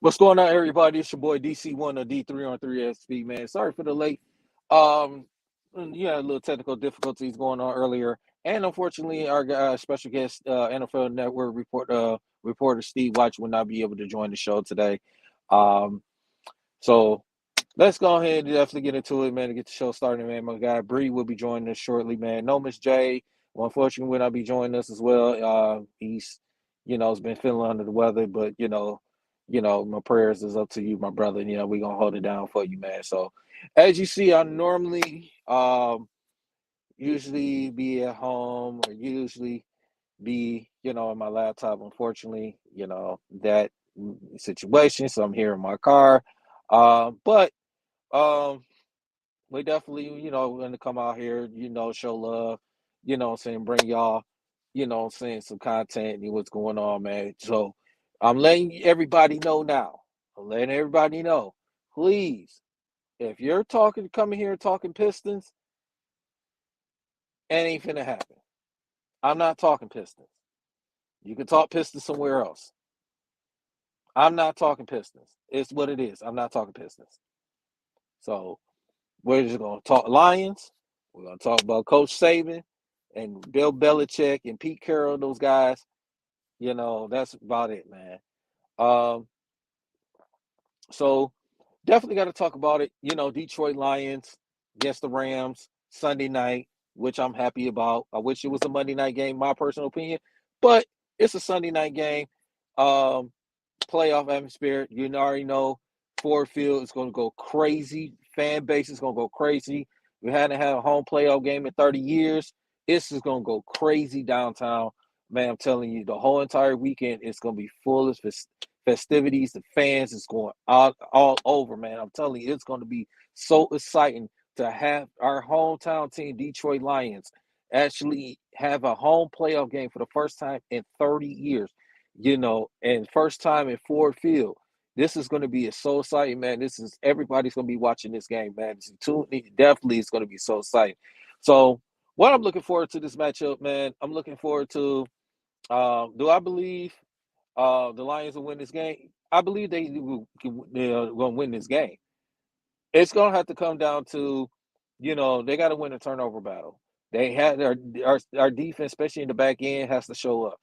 What's going on, everybody? It's your boy DC1 or D313XP, man. Sorry for the late. Um, yeah, a little technical difficulties going on earlier, and unfortunately, our special guest, NFL Network reporter Steve Watch will not be able to join the show today. Um, so let's go ahead and definitely get into it, man. To get the show started, man. My guy Bree will be joining us shortly, man. No, Miss J, well, unfortunately, will not be joining us as well. He's, has been feeling under the weather, but my prayers is up to you, my brother. We gonna hold it down for you, man. So, as you see, I normally usually be at home or usually be, on my laptop. Unfortunately, that situation. So I'm here in my car. But um, we definitely, going to come out here, show love, saying bring y'all, saying some content and what's going on, man. So I'm letting everybody know now. I'm letting everybody know. Please, if you're coming here talking Pistons, it ain't finna happen. I'm not talking Pistons. You can talk Pistons somewhere else. I'm not talking Pistons. It's what it is. I'm not talking Pistons. So we're just gonna talk Lions. We're gonna talk about Coach Saban and Bill Belichick and Pete Carroll. Those guys. That's about it, man. Um, so definitely got to talk about it. Detroit Lions against the Rams Sunday night, which I'm happy about. I wish it was a Monday night game, my personal opinion, but it's a Sunday night game. Um, Playoff atmosphere. You already know Ford Field is going to go crazy. Fan base is going to go crazy. We hadn't had a home playoff game in 30 years. This is going to go crazy downtown. Man, I'm telling you, the whole entire weekend is going to be full of festivities. The fans is going all over, man. I'm telling you, it's going to be so exciting to have our hometown team, Detroit Lions, actually have a home playoff game for the first time in 30 years. And first time in Ford Field. This is going to be so exciting, man. Everybody's going to be watching this game, man. Definitely it's going to be so exciting. So, what I'm looking forward to this matchup, man, I'm looking forward to. Do I believe the Lions will win this game? I believe they're going to win this game. It's going to have to come down to, they got to win a turnover battle. They had our defense, especially in the back end, has to show up.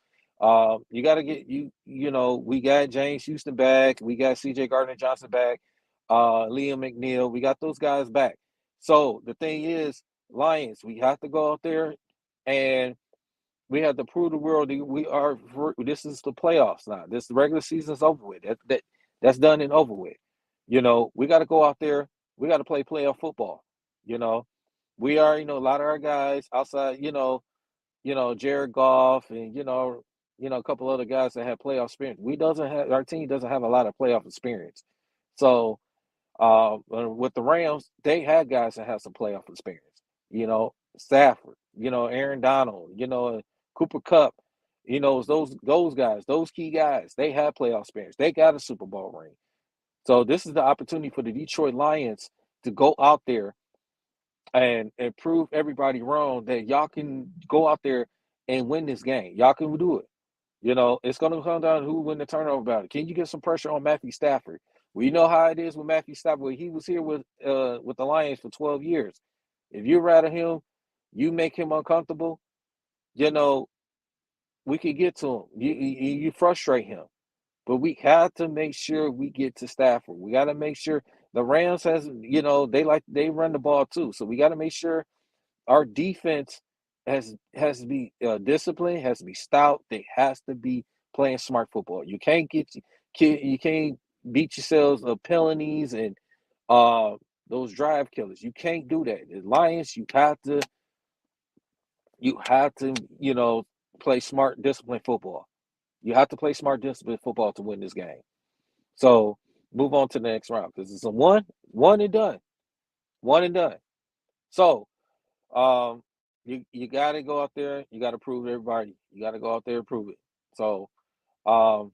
You got to get we got James Houston back. We got CJ Gardner Johnson back. Liam McNeil. We got those guys back. So the thing is, Lions, we have to go out there and we have to prove the world that this is the playoffs now. The regular season's over with. That's done and over with. We got to go out there. We got to play playoff football. You know, we are, a lot of our guys outside, Jared Goff and, a couple other guys that have playoff experience. Our team doesn't have a lot of playoff experience. So with the Rams, they had guys that have some playoff experience. Stafford, Aaron Donald, Cooper Cup, those guys, those key guys, they have playoff experience. They got a Super Bowl ring. So this is the opportunity for the Detroit Lions to go out there and prove everybody wrong that y'all can go out there and win this game. Y'all can do it. It's going to come down to who win the turnover battle. Can you get some pressure on Matthew Stafford? We know how it is with Matthew Stafford. He was here with the Lions for 12 years. If you rattle him, you make him uncomfortable, we could get to him. You frustrate him. But we have to make sure we get to Stafford. We got to make sure the Rams they run the ball too. So we got to make sure our defense has to be disciplined, has to be stout. They has to be playing smart football. You can't you can't beat yourselves of penalties and those drive killers. You can't do that. The Lions, you have to play smart, disciplined football. You have to play smart, disciplined football to win this game. So move on to the next round because it's a one and done, one and done. So um, you got to go out there. You got to prove to everybody. You got to go out there and prove it. So um,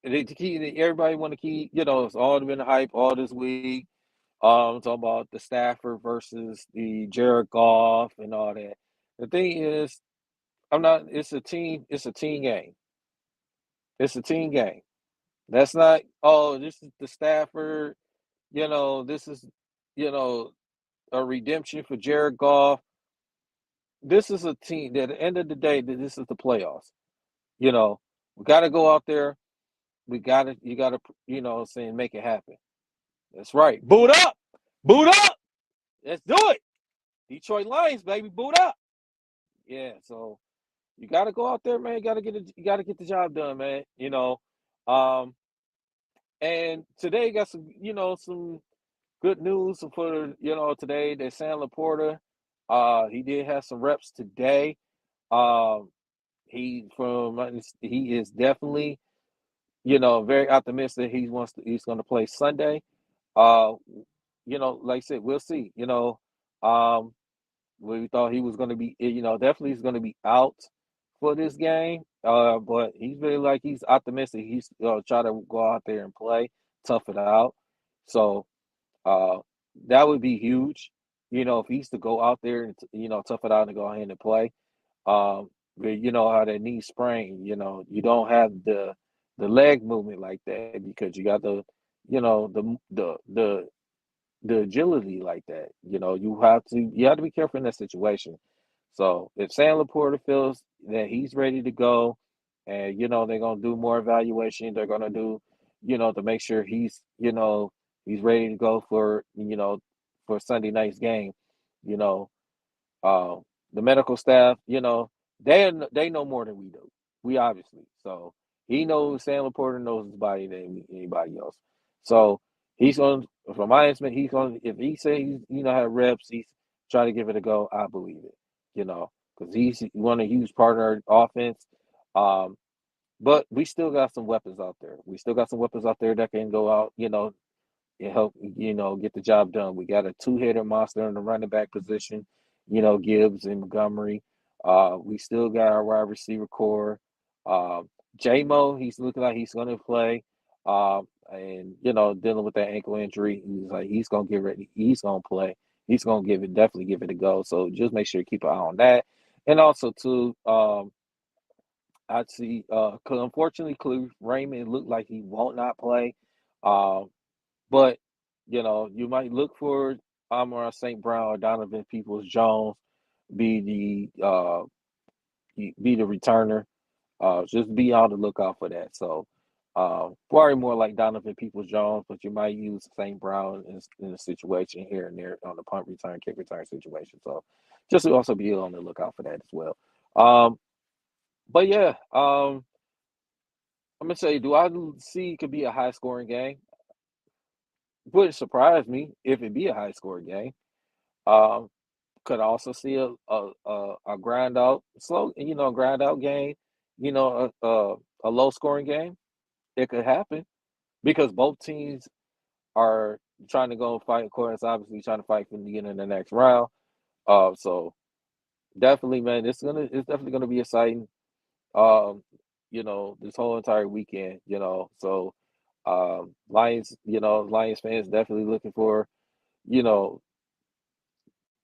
the key, everybody want to keep. It's all been hype all this week. Talking about the Stafford versus the Jared Goff and all that. The thing is, I'm not. It's a team. It's a team game. It's a team game. That's not, oh, this is the Stafford, this is, you know, a redemption for Jared Goff. This is a team that at the end of the day, this is the playoffs. You know, we got to go out there. You got to, saying make it happen. That's right. Boot up. Boot up. Let's do it. Detroit Lions, baby. Boot up. Yeah. So you got to go out there, man. You got to get the job done, man. Um, and today got some, some good news for, today that Sam Laporta, he did have some reps today. Um, he is definitely, very optimistic. He's going to play Sunday. Uh, like I said, we'll see. Um, we thought he was going to be, definitely he's going to be out for this game. But he's really like he's optimistic. He's try to go out there and play, tough it out. So uh, that would be huge. If he's to go out there and tough it out and go ahead and play. But you know how that knee sprain. You don't have the leg movement like that because you got the agility like that. You have to be careful in that situation. So if Sam Laporta feels that he's ready to go, and they're gonna do more evaluation, they're gonna do, to make sure he's ready to go for Sunday night's game. You know, uh, the medical staff, they know more than we do. We obviously. So he knows Sam Laporta knows his body than anybody else. So he's on from my estimate, he's on if he says have reps, he's trying to give it a go, I believe it. Because he's one a huge part of our offense. Um, but we still got some weapons out there. We still got some weapons out there that can go out, and help get the job done. We got a two-hitter monster in the running back position, Gibbs and Montgomery. We still got our wide receiver core. J-Mo, he's looking like he's going to play. And dealing with that ankle injury, he's going to get ready. He's going to play. He's going to definitely give it a go. So just make sure to keep an eye on that. And also too, I'd see. 'Cause unfortunately, Raymond looked like he won't not play. Um, but you might look for Amon St. Brown or Donovan Peoples Jones be the returner. Just be on the lookout for that. So probably more like Donovan Peoples Jones, but you might use St. Brown in a situation here and there on the punt return, kick return situation. So just to also be on the lookout for that as well. Um, but yeah, I'm gonna say, do I see it could be a high scoring game? Wouldn't surprise me if it be a high scoring game. Um, could also see a grind out slow, grind out game, a low scoring game. It could happen because both teams are trying to go fight. Of course, obviously trying to fight from the beginning of the next round. So definitely, man, it's definitely gonna be exciting. Um, this whole entire weekend. So Lions fans definitely looking for you know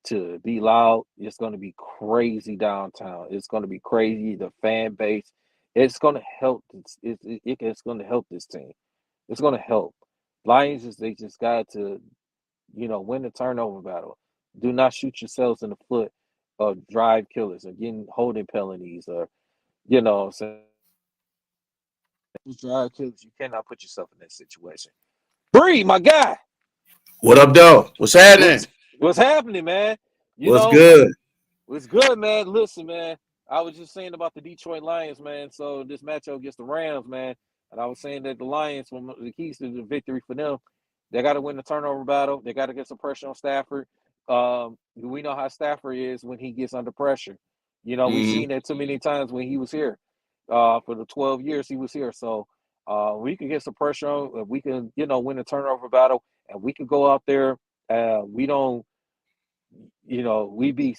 to be loud. It's going to be crazy downtown. It's going to be crazy. The fan base. It's going to help. It's going to help this team. It's going to help. Lions they just got to win the turnover battle. Do not shoot yourselves in the foot of drive killers or getting holding penalties or saying drive killers. You cannot put yourself in that situation. Bree, my guy, What up, though? What's happening? what's happening, man? You What's know, good? It's good, man. Listen, man. I was just saying about the Detroit Lions, man. So this matchup against the Rams, man. And I was saying that the Lions, one of the keys to the victory for them, they got to win the turnover battle. They got to get some pressure on Stafford. We know how Stafford is when he gets under pressure. We've Hmm. seen that too many times when he was here. For the 12 years he was here. So we can get some pressure on. We can, win the turnover battle, and we can go out there. We don't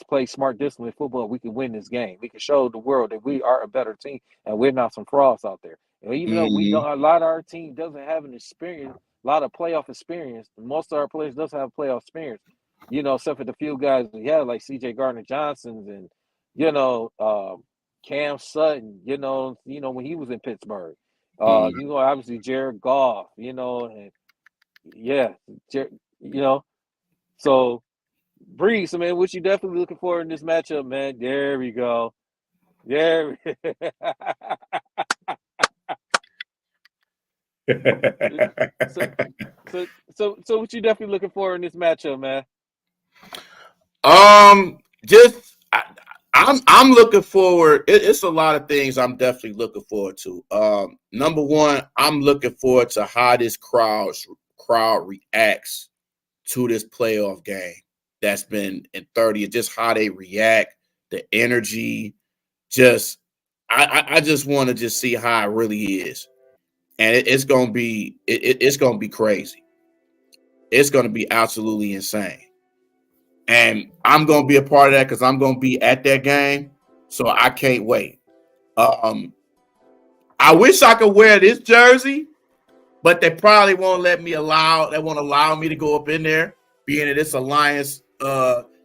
play smart, disciplined football. We can win this game. We can show the world that we are a better team and we're not some frauds out there. And even though we Hmm. don't, a lot of our team doesn't have an experience, a lot of playoff experience. Most of our players doesn't have playoff experience. Except for the few guys we have like C.J. Gardner Johnson's and you know Cam Sutton. When he was in Pittsburgh. You know, obviously Jared Goff, you know, and yeah, you know, so Breeze, so man, what you definitely looking for in this matchup, man? There we go. There. so, so what you definitely looking for in this matchup, man? Just I'm looking forward. It's a lot of things I'm definitely looking forward to. Number one, I'm looking forward to how this crowd reacts to this playoff game that's been in 30. Just how they react, the energy. Just I just want to just see how it really is, and it's gonna be it's gonna be crazy. It's gonna be absolutely insane. And I'm gonna be a part of that because I'm gonna be at that game, so I can't wait. Um, I wish I could wear this jersey, but they probably won't let me allow. They won't allow me to go up in there, being that it's a Lions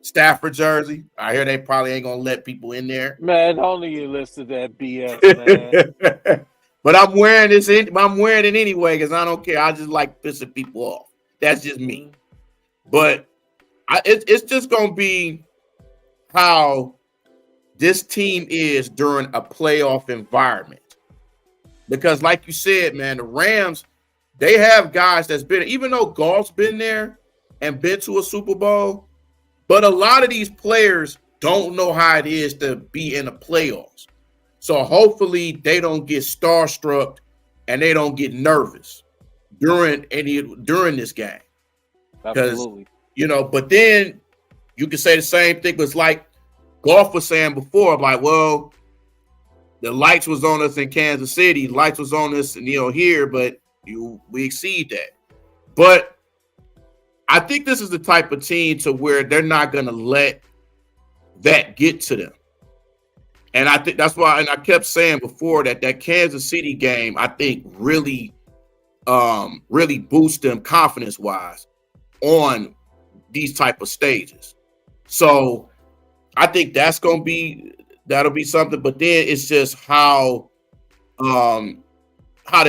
Stafford jersey. I hear they probably ain't gonna let people in there. Man, only you listen to that BS, man. But I'm wearing this. I'm wearing it anyway because I don't care. I just like pissing people off. That's just me. But it's just gonna be how this team is during a playoff environment. Because, like you said, man, the Rams, they have guys that's been, even though Goff's been there and been to a Super Bowl, but a lot of these players don't know how it is to be in the playoffs. So hopefully they don't get starstruck and they don't get nervous during this game. Absolutely. You know, but then you can say the same thing. It's like Goff was saying before, like, well, the lights was on us in Kansas City, lights was on us, here, but we exceed that. But I think this is the type of team to where they're not going to let that get to them. And I think that's why, and I kept saying before that Kansas City game, I think really boosts them confidence-wise on these type of stages. So I think that'll be something. But then it's just how the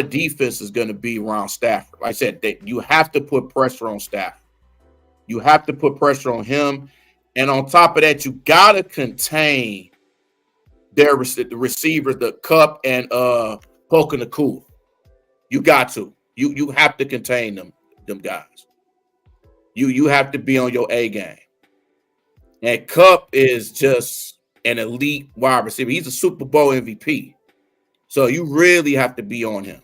defense is going to be around Stafford. Like I said, that you have to put pressure on Stafford. You have to put pressure on him. And on top of that, you got to contain the receivers, the Cup and Polk and the Cool. You got to. You have to contain them guys. You have to be on your A game. And Cup is just an elite wide receiver. He's a Super Bowl MVP. So you really have to be on him.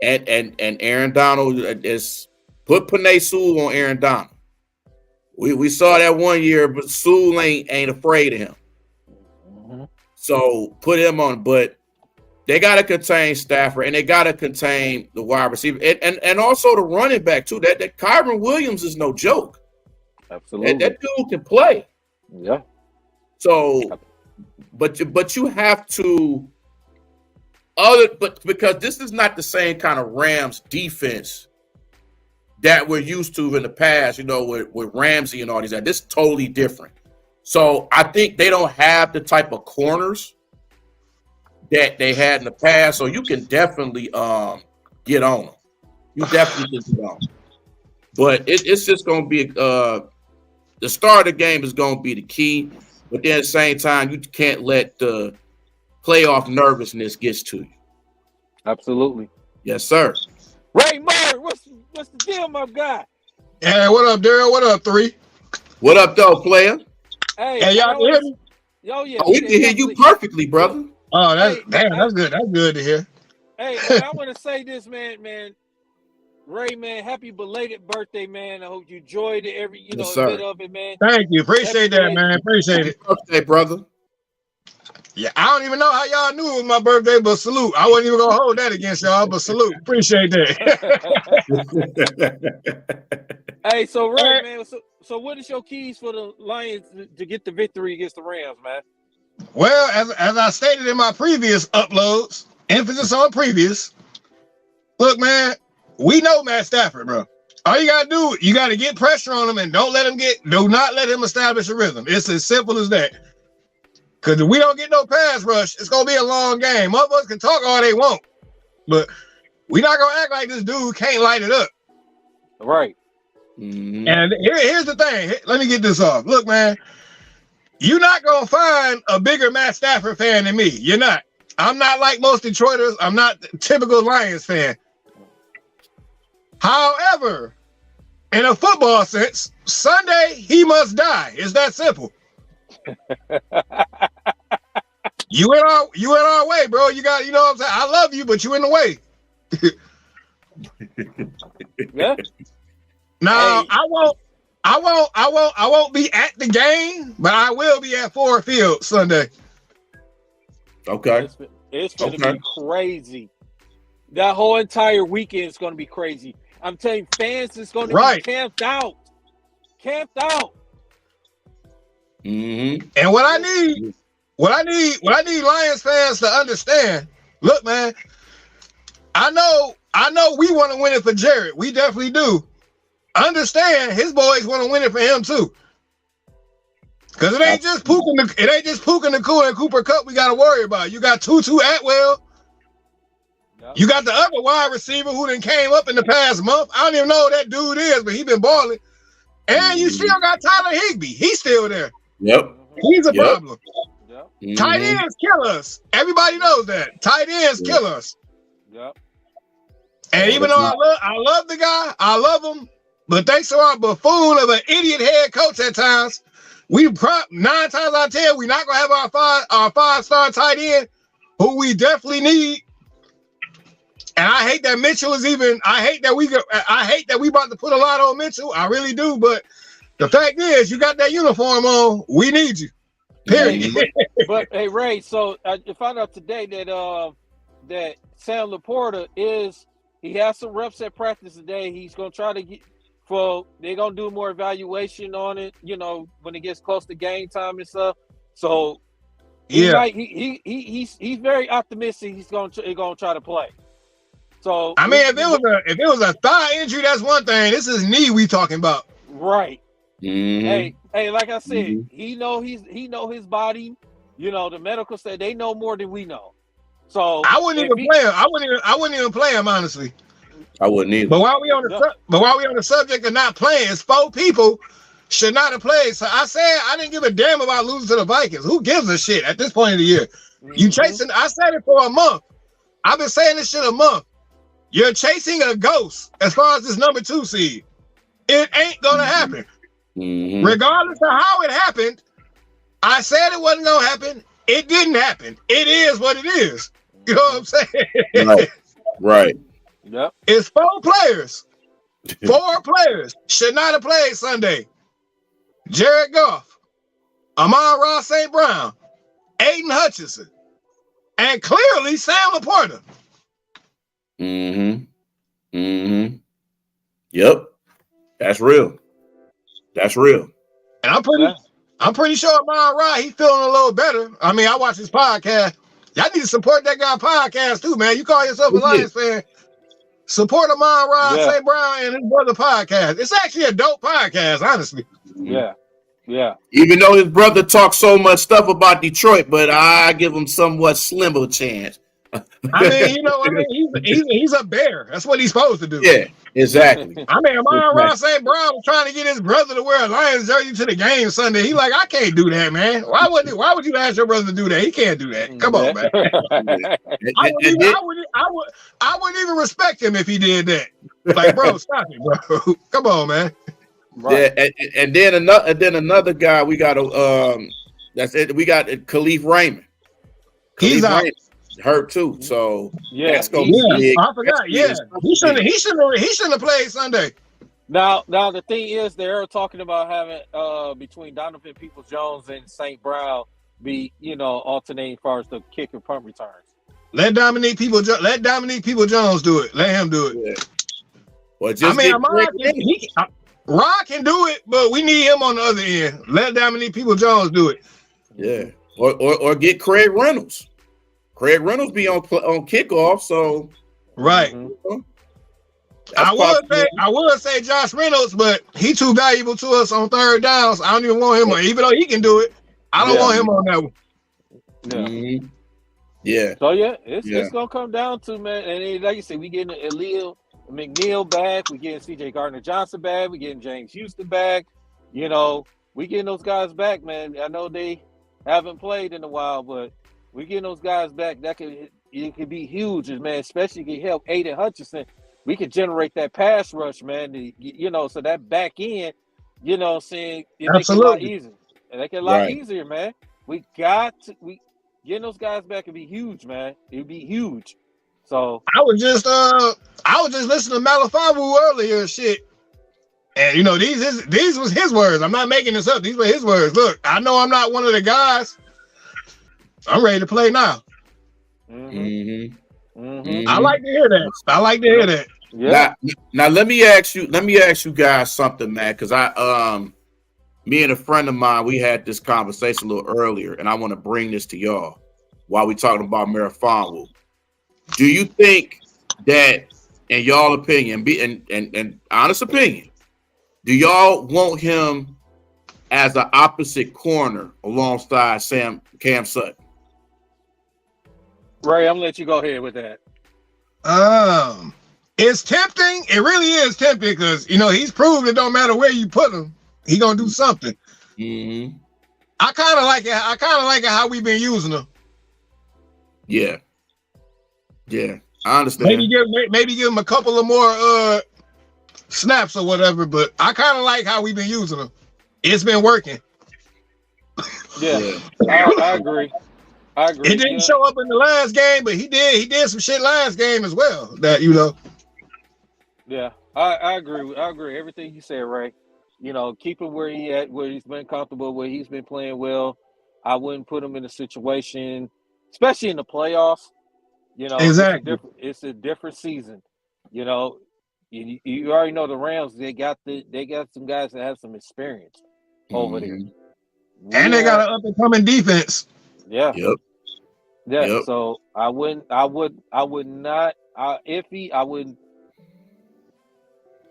And Aaron Donald is put Penei Sewell on Aaron Donald. We saw that one year, but Sewell ain't afraid of him. Mm-hmm. So put him on. But they got to contain Stafford, and they got to contain the wide receiver, and also the running back too. That Kyron Williams is no joke. Absolutely, that dude can play. Yeah. So, but you have to because this is not the same kind of Rams defense that we're used to in the past. With Ramsey and all these. This is totally different. So I think they don't have the type of corners that they had in the past, so you can definitely get on them. You definitely can get on them. But it's just going to be the start of the game is going to be the key. But then at the same time, you can't let the playoff nervousness get to you. Absolutely. Yes, sir. Ray Murray, what's the deal, my guy? Hey, what up, Daryl? What up, 3? What up, though, player? Hey, y'all can hear me? Yo, yeah. We can hear you perfectly, brother. Oh, that's good. That's good to hear. Hey, I want to say this, man. Ray, man, happy belated birthday, man. I hope you enjoyed it, every bit of it, man. Thank you. Appreciate that, man. Appreciate it. Happy birthday, brother. Yeah, I don't even know how y'all knew it was my birthday, but salute. I wasn't even gonna hold that against y'all, but salute. Appreciate that. Hey, so Ray, man, so what is your keys for the Lions to get the victory against the Rams, man? Well, as I stated in my previous uploads, emphasis on previous. Look, man, we know Matt Stafford, bro. All you gotta do, you gotta get pressure on him and do not let him establish a rhythm. It's as simple as that. Because if we don't get no pass rush, it's gonna be a long game. Motherfuckers can talk all they want. but we not gonna act like this dude can't light it up. Right. Mhm. And here's the thing. Let me get this off. Look, man, you're not gonna find a bigger Matt Stafford fan than me. You're not. I'm not like most Detroiters. I'm not the typical Lions fan. However, in a football sense, Sunday he must die. It's that simple. You went our way, bro. You know what I'm saying? I love you, but you in the way. Yeah. Now, Hey. I won't be at the game, but I will be at Ford Field Sunday. Okay. It's going to Okay. be crazy. That whole entire weekend is going to be crazy. I'm telling you, fans is going to Right. be camped out. Camped out. Mm-hmm. And what I need Lions fans to understand. Look, man, I know we want to win it for Jared. We definitely do. Understand his boys want to win it for him too. Cause it ain't just Puka Nacua and Cooper Kupp we gotta worry about. You got Tutu Atwell. Yep. You got the other wide receiver who done came up in the past month. I don't even know who that dude is, but he been balling. And you still got Tyler Higbee. He's still there. Yep. He's a Yep. problem. Yep. Mhm. Tight ends kill us. Everybody knows that. Tight ends kill us. Yep. And even though I love the guy, I love him, but thanks to our buffoon of an idiot head coach at times, 9 times out of 10, we're not gonna have our five-star tight end, who we definitely need. And I hate that Mitchell is even. I hate that we about to put a lot on Mitchell. I really do. But the fact is, you got that uniform on. We need you. Period. But hey, Ray. So I found out today that that Sam Laporta he has some reps at practice today. He's gonna try to get. They're gonna do more evaluation on it. You know, when it gets close to game time and stuff. So he's very optimistic. He's gonna try to play. So I mean, if it was a thigh injury, that's one thing. This is knee we talking about. Right. Mhm. Hey, like I said, he know his body. You know, the medical said they know more than we know. So I wouldn't even play him. I wouldn't even play him, honestly. I wouldn't either. But while we on the subject of not playing, it's 4 people should not have played. So I said I didn't give a damn about losing to the Vikings. Who gives a shit at this point of the year? You chasing? I said it for a month. I've been saying this shit a month. You're chasing a ghost as far as this number 2 seed. It ain't gonna happen. Mhm. Regardless of how it happened, I said it wasn't gonna happen. It didn't happen. It is what it is. You know what I'm saying? Right. Right. Yep. It's 4 players. 4 players should not have played Sunday. Jared Goff, Amon-Ra St. Brown, Aiden Hutchinson, and clearly Sam Laporta. Mm-hmm. Mm-hmm. Yep. That's real. That's real. And I'm pretty sure Amon-Ra, he's feeling a little better. I mean, I watch his podcast. Y'all need to support that guy podcast too, man. You call yourself a Lions fan. Support Amon-Ra St. Brown and his brother podcast. It's actually a dope podcast, honestly. Yeah. Yeah. Even though his brother talks so much stuff about Detroit, but I give him somewhat slimmer chance. I mean, you know what I mean? He's a bear. That's what he's supposed to do. Yeah, exactly. I mean, Amon-Ra St. Brown was trying to get his brother to wear a Lions jersey to the game Sunday. He like, I can't do that, man. Why would you ask your brother to do that? He can't do that. Come on, man. I wouldn't even respect him if he did that. Like, bro, stop it, bro. Come on, man. Right. Yeah, and then another guy we got that's it. We got Khalif Raymond. He's out. Hurt too. So that's gonna be big. I forgot. Yeah, he shouldn't have played Sunday. Now the thing is, they're talking about having between Donovan Peoples-Jones and St. Brown be alternating as far as the kick and punt returns. Let Dominique Peoples-Jones do it. Let him do it. Yeah. Well, just Rod can do it, but we need him on the other end. Let Dominique Peoples-Jones do it. Yeah, or get Craig Reynolds. Craig Reynolds be on kickoff, so right. Mm-hmm. I would say Josh Reynolds, but he's too valuable to us on third downs. I don't even want him on, even though he can do it. I don't want him on that one. Yeah. Yeah. So yeah, it's gonna come down to, man, and then, like you said, we getting Aaliyah McNeil back, we getting C.J. Gardner-Johnson back, we getting James Houston back. You know, we getting those guys back, man. I know they haven't played in a while, but we getting those guys back. It could be huge, man. Especially if you help Aiden Hutchinson. We could generate that pass rush, man. So that back end, saying it make it a lot Absolutely. easier. It make it a lot Right. easier, man. Getting those guys back would be huge, man. It would be huge. So I was just listening to Malifabu earlier and shit. And these was his words. I'm not making this up. These were his words. Look, I know I'm not one of the guys. I'm ready to play now. I like to hear that. Yeah. Now let me ask you guys something, man, because me and a friend of mine, we had this conversation a little earlier, and I want to bring this to y'all while we talking about Marathon. Do you think that, in y'all opinion, and honest opinion, do y'all want him as an opposite corner alongside Cam Sutton? Ray, I'm gonna let you go ahead with that. It's tempting. It really is tempting because he's proved it don't matter where you put him, he gonna do something. Mm-hmm. I kind of like it how we've been using him. Yeah, I understand. Maybe give him a couple of more snaps or whatever, but I kind of like how we've been using him. It's been working. Yeah. I agree. It didn't show up in the last game, but he did some shit last game as well. That Yeah, I agree. I agree. Everything you said, Ray. Keep him where he's been comfortable, where he's been playing well. I wouldn't put him in a situation, especially in the playoffs. Exactly. It's a different season. You already know the Rams. They got some guys that have some experience over there, and they got an up and coming defense. Yeah. Yep. Yeah. Yep. So I would not. Like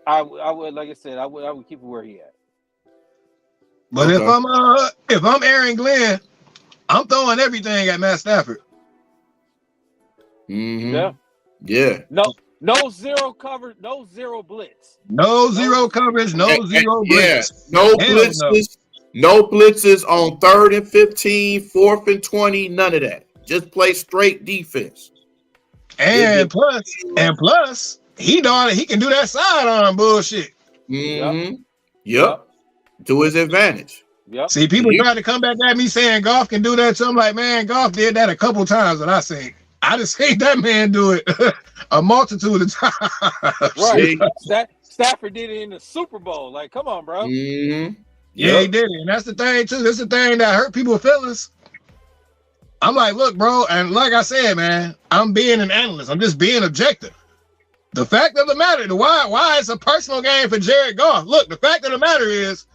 I said, I would keep it where he at. But if I'm Aaron Glenn, I'm throwing everything at Matt Stafford. Yeah. Yeah. No zero coverage, no zero blitz. No zero coverage, no zero blitz. Yeah. No blitzes. No blitzes on 3rd and 15, 4th and 20, none of that. Just play straight defense. And plus, he can do that sidearm bullshit. Yep. To his advantage. Yep. See, people try to come back at me saying Goff can do that. So I'm like, man, Goff did that a couple times that I seen. I just seen that man do it a multitude of times. Right. Stafford did it in the Super Bowl. Like, come on, bro. Yeah, he did it. And that's the thing, too. This is the thing that hurt people's feelings. I'm like, look, bro, and like I said, man, I'm being an analyst. I'm just being objective. The fact of the matter, why it's a personal game for Jared Goff. Look, the fact of the matter is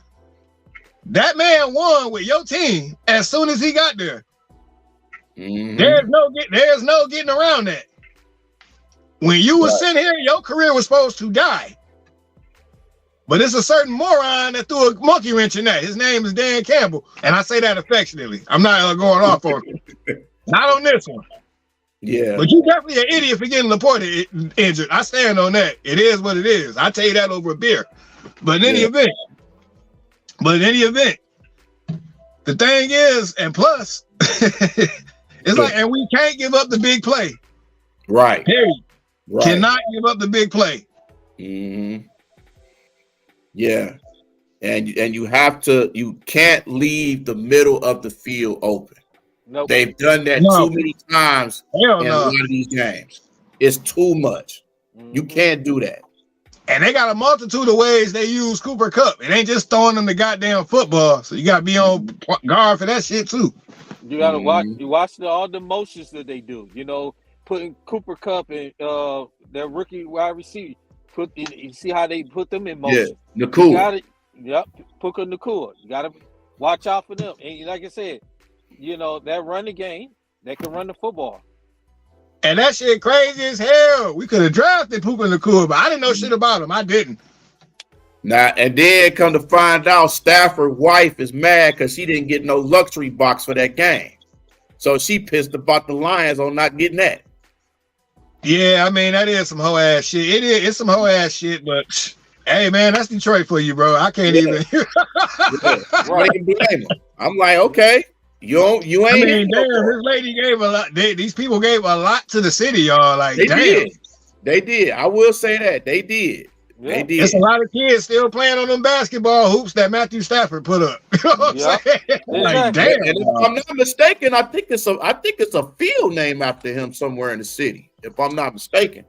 that man won with your team as soon as he got there. There's no getting around that. When you were sitting here, your career was supposed to die. But it's a certain moron that threw a monkey wrench in that. His name is Dan Campbell. And I say that affectionately. I'm not going off on him. Not on this one. Yeah. But you definitely an idiot for getting Laporte injured. I stand on that. It is what it is. I tell you that over a beer. But in any event, the thing is, and plus, it's like, and we can't give up the big play. Right. Period. Right. Cannot give up the big play. Yeah. And you can't leave the middle of the field open. Nope. They've done that too many times in a lot of these games. It's too much. You can't do that. And they got a multitude of ways they use Cooper Kupp. It ain't just throwing them the goddamn football. So you got to be on guard for that shit too. You got to watch all the motions that they do. Putting Cooper Kupp and their rookie wide receiver. You see how they put them in motion. Yeah, Nakua. Puka Nakua. You got to watch out for them. And like I said, that run the game, they can run the football. And that shit crazy as hell. We could have drafted Puka Nakua, but I didn't know shit about him. I didn't. Now, and then come to find out, Stafford's wife is mad because she didn't get no luxury box for that game. So she pissed about the Lions on not getting that. Yeah, I mean, that is some hoe ass shit. It's some hoe ass shit, but hey, man, that's Detroit for you, bro. I can't even. Right. Blame them. I'm like, okay, you ain't. I mean, damn, this lady gave a lot. These people gave a lot to the city, y'all. Like, they damn. They did. I will say that they did. Yeah. They did. There's a lot of kids still playing on them basketball hoops that Matthew Stafford put up. You know what I'm saying? Like, damn. And if I'm not mistaken, I think it's a field name after him somewhere in the city. If I'm not mistaken.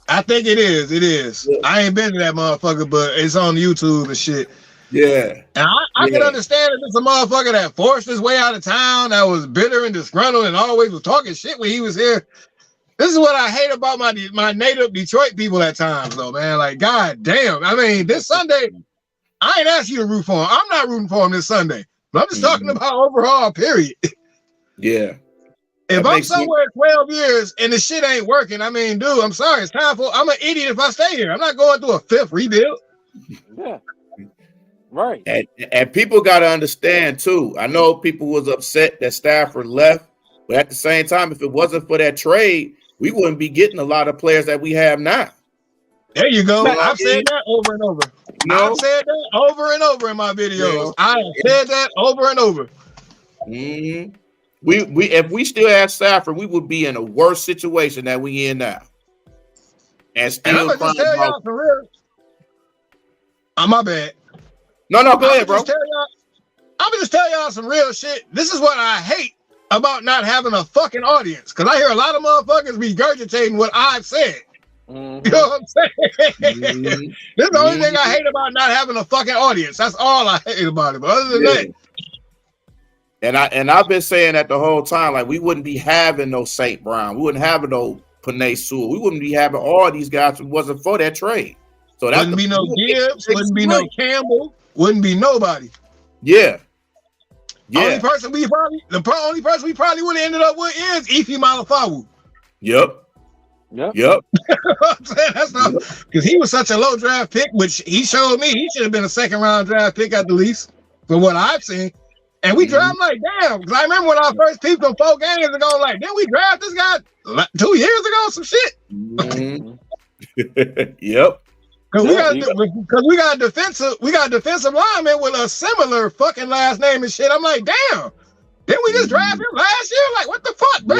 I think it is. It is. Yeah. I ain't been to that motherfucker, but it's on YouTube and shit. Yeah. And I can understand if it's a motherfucker that forced his way out of town, that was bitter and disgruntled and always was talking shit when he was here. This is what I hate about my native Detroit people at times, though, man. Like, god damn. I mean, this Sunday, I ain't asked you to root for him. I'm not rooting for him this Sunday. But I'm just talking about overall, period. Yeah. If I'm somewhere 12 years and the shit ain't working, I mean, dude, I'm sorry. It's time for. I'm an idiot if I stay here. I'm not going through a fifth rebuild. Yeah. Right. And people got to understand, too. I know people was upset that Stafford left, but at the same time, if it wasn't for that trade, we wouldn't be getting a lot of players that we have now. There you go. I've said that over and over. I've said that over and over in my videos. I have said that over and over. Mm-hmm. We if we still had Stafford, we would be in a worse situation than we in now. And still, I'm gonna just tell y'all for real. My bad. No, go ahead, bro. I'm gonna just tell y'all some real shit. This is what I hate about not having a fucking audience, because I hear a lot of motherfuckers regurgitating what I've said. Mm-hmm. You know what I'm saying? Mm-hmm. This is the only thing I hate about not having a fucking audience. That's all I hate about it. But other than that. And I've been saying that the whole time, like we wouldn't be having no St. Brown, we wouldn't have no Panay Sewell, we wouldn't be having all these guys if it wasn't for that trade. So that wouldn't be no Gibbs, wouldn't be no Campbell, wouldn't be nobody. Yeah. The only person we probably would have ended up with is Ife Malifawu. Yep. That's not because he was such a low draft pick, which he showed me he should have been a second round draft pick at the least, from what I've seen. And we draft like, damn, because I remember when I first peeped on 4 games ago, like, didn't we draft this guy 2 years ago? Some shit. Yep. Because we got a defensive lineman with a similar fucking last name and shit. I'm like, damn, didn't we just draft him last year? Like, what the fuck, bro?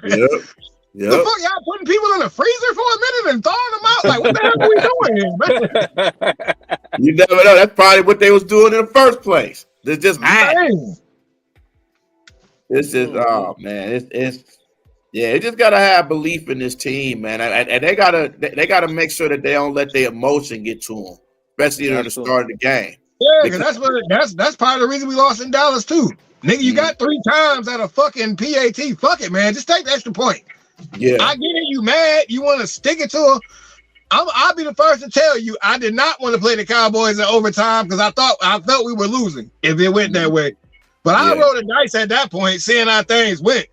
Yep. The fuck, y'all putting people in the freezer for a minute and thawing them out? Like, what the hell are we doing here, man? You never know. That's probably what they was doing in the first place. It's just It's just oh man, it just gotta have belief in this team, man, and they gotta make sure that they don't let their emotion get to them, especially at the start of the game. Yeah, because that's part of the reason we lost in Dallas too. Nigga, you got 3 times at a fucking PAT. Fuck it, man. Just take the extra point. Yeah, I get it. You mad? You want to stick it to them? I'll be the first to tell you I did not want to play the Cowboys in overtime because I felt we were losing if it went that way. But I rolled the dice at that point, seeing how things went.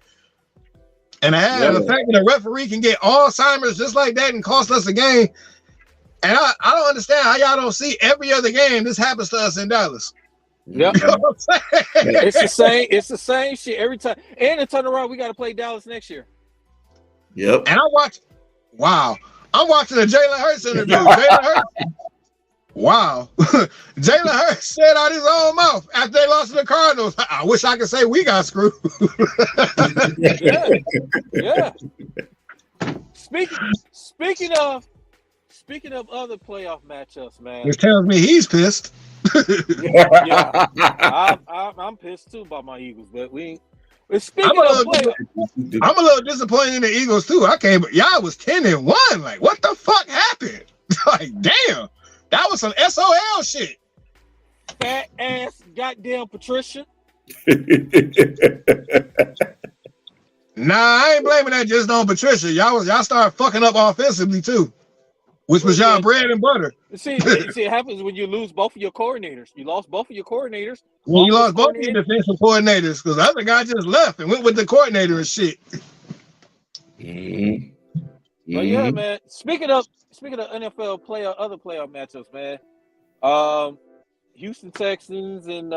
And I had the fact that a referee can get Alzheimer's just like that and cost us a game. And I don't understand how y'all don't see every other game this happens to us in Dallas. Yep. You know what I'm saying? It's the same shit every time. And in turn around, we got to play Dallas next year. Yep. And I'm watching a Jalen Hurts interview. Jalen Hurts. Wow. Jalen Hurts said out his own mouth after they lost to the Cardinals, I wish I could say we got screwed. Yeah. Speaking of other playoff matchups, man. It tells me he's pissed. Yeah. I'm pissed too about my Eagles, but I'm a little disappointed in the Eagles too. Y'all was 10-1. Like, what the fuck happened? Like, damn, that was some SOL shit. Fat ass goddamn Patricia. Nah, I ain't blaming that just on Patricia. Y'all started fucking up offensively too, which was y'all bread and butter. See, it happens when you lose both of your coordinators. You lost both of your coordinators. Well, you lost both of your defensive coordinators because the other guy just left and went with the coordinator and shit. Mm-hmm. But yeah, man. Speaking of NFL other playoff matchups, man. Houston Texans and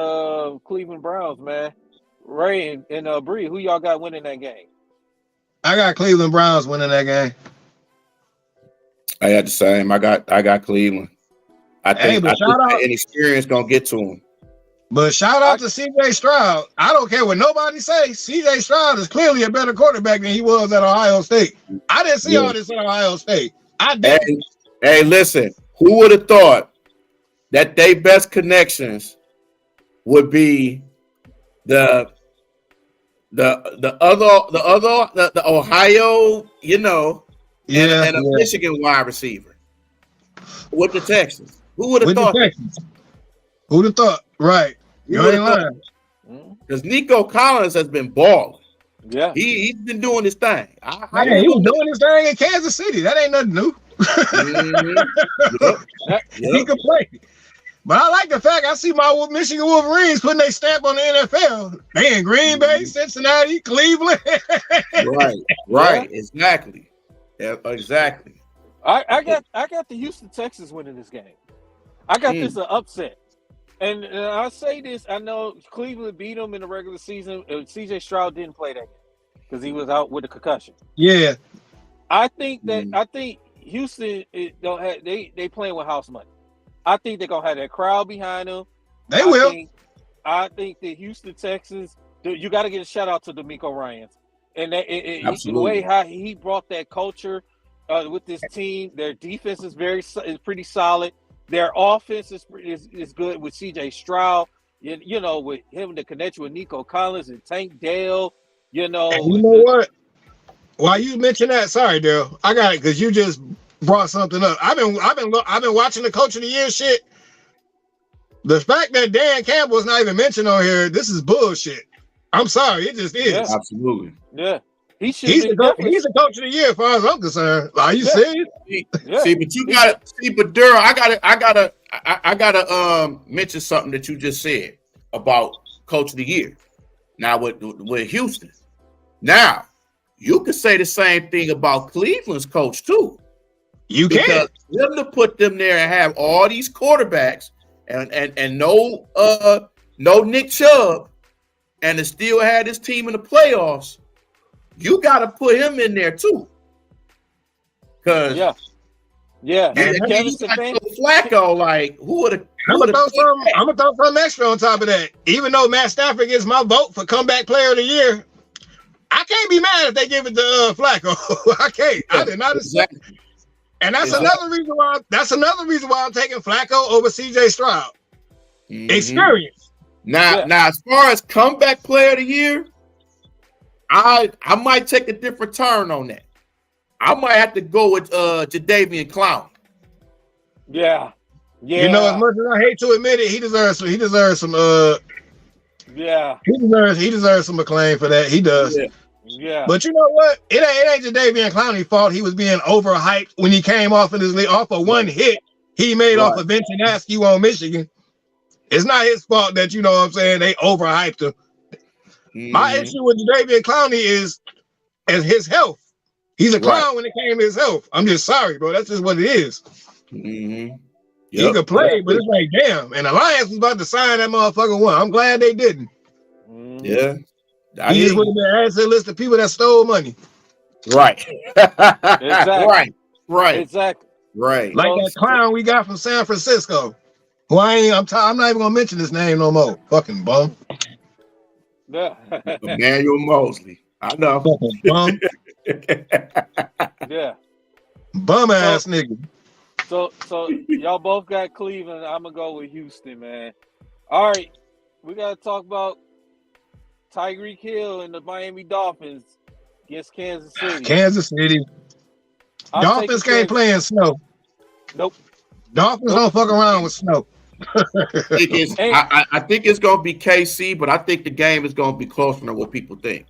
Cleveland Browns, man. Ray and Bree, who y'all got winning that game? I got Cleveland Browns winning that game. I got the same. I got Cleveland. I think out, inexperience gonna get to him. But shout out to C.J. Stroud. I don't care what nobody say. C.J. Stroud is clearly a better quarterback than he was at Ohio State. I didn't see all this at Ohio State. I didn't. Hey, listen. Who would have thought that they best connections would be the Ohio, and a Michigan wide receiver with the Texans? Who would have thought? Who'd have thought? Right. You ain't lying. Because Nico Collins has been balling. Yeah. He's been doing his thing. He was doing his thing in Kansas City. That ain't nothing new. He could play. But I like the fact I see my Michigan Wolverines putting their stamp on the NFL. They in Green Bay, Cincinnati, Cleveland. Right. Exactly. Yeah, exactly. I got the Houston Texans winning this game. I got this an upset. And I say this, I know Cleveland beat them in the regular season. C.J. Stroud didn't play that game because he was out with a concussion. Yeah. I think Houston they playing with house money. I think they're gonna have that crowd behind them. They will. I think the Houston Texans, you got to get a shout out to D'Amico Ryans. And the way how he brought that culture with this team. Their defense is pretty solid. Their offense is good with C.J. Stroud. With him the connection with Nico Collins and Tank Dell. You know what? While you mention that, sorry, Daryl, I got it because you just brought something up. I've been watching the Coach of the Year shit. The fact that Dan Campbell is not even mentioned on here, this is bullshit. I'm sorry, it just is. Yeah. Absolutely. Yeah. He's the Coach of the Year as far as I'm concerned. Are you serious? But Daryl, I gotta mention something that you just said about Coach of the Year. Now with Houston. Now, you could say the same thing about Cleveland's coach too. You can. Them to put them there and have all these quarterbacks and no Nick Chubb and to still have this team in the playoffs. You got to put him in there too. Because yeah. And Flacco, like who would have? I'm gonna throw some extra on top of that. Even though Matt Stafford gets my vote for comeback player of the year, I can't be mad if they give it to Flacco. I can't. I did not exactly. And that's another reason why. That's another reason why I'm taking Flacco over C.J. Stroud. Mm-hmm. Experience. Now, as far as comeback player of the year, I might take a different turn on that. I might have to go with Jadeveon Clowney. Yeah. You know, as much as I hate to admit it, he deserves some. He deserves some some acclaim for that. He does. Yeah. But you know what? It ain't Jadeveon Clowney's fault. He was being overhyped when he came off of one hit he made off of Vincenasky on Michigan. It's not his fault that they overhyped him. Mm-hmm. My issue with Jadeveon Clowney is his health. He's a clown when it came to his health. I'm just sorry, bro. That's just what it is. Mm-hmm. He could play, but it's like, damn. And Alliance was about to sign that motherfucker one. I'm glad they didn't. Yeah. He just would have been added to the list of people that stole money. Right. Exactly. Right. Exactly. Right. Like that clown we got from San Francisco. Who I'm not even gonna mention his name no more. Fucking bum. Yeah. Emmanuel Mosley. I know. Fucking bum. Yeah. Bum ass nigga. So y'all both got Cleveland. I'm gonna go with Houston, man. All right, we gotta talk about Tyreek Hill and the Miami Dolphins against Kansas City. Kansas City. Dolphins can't play in snow. Nope. Dolphins don't fuck around with snow. I think it's gonna be KC, but I think the game is gonna be closer than what people think.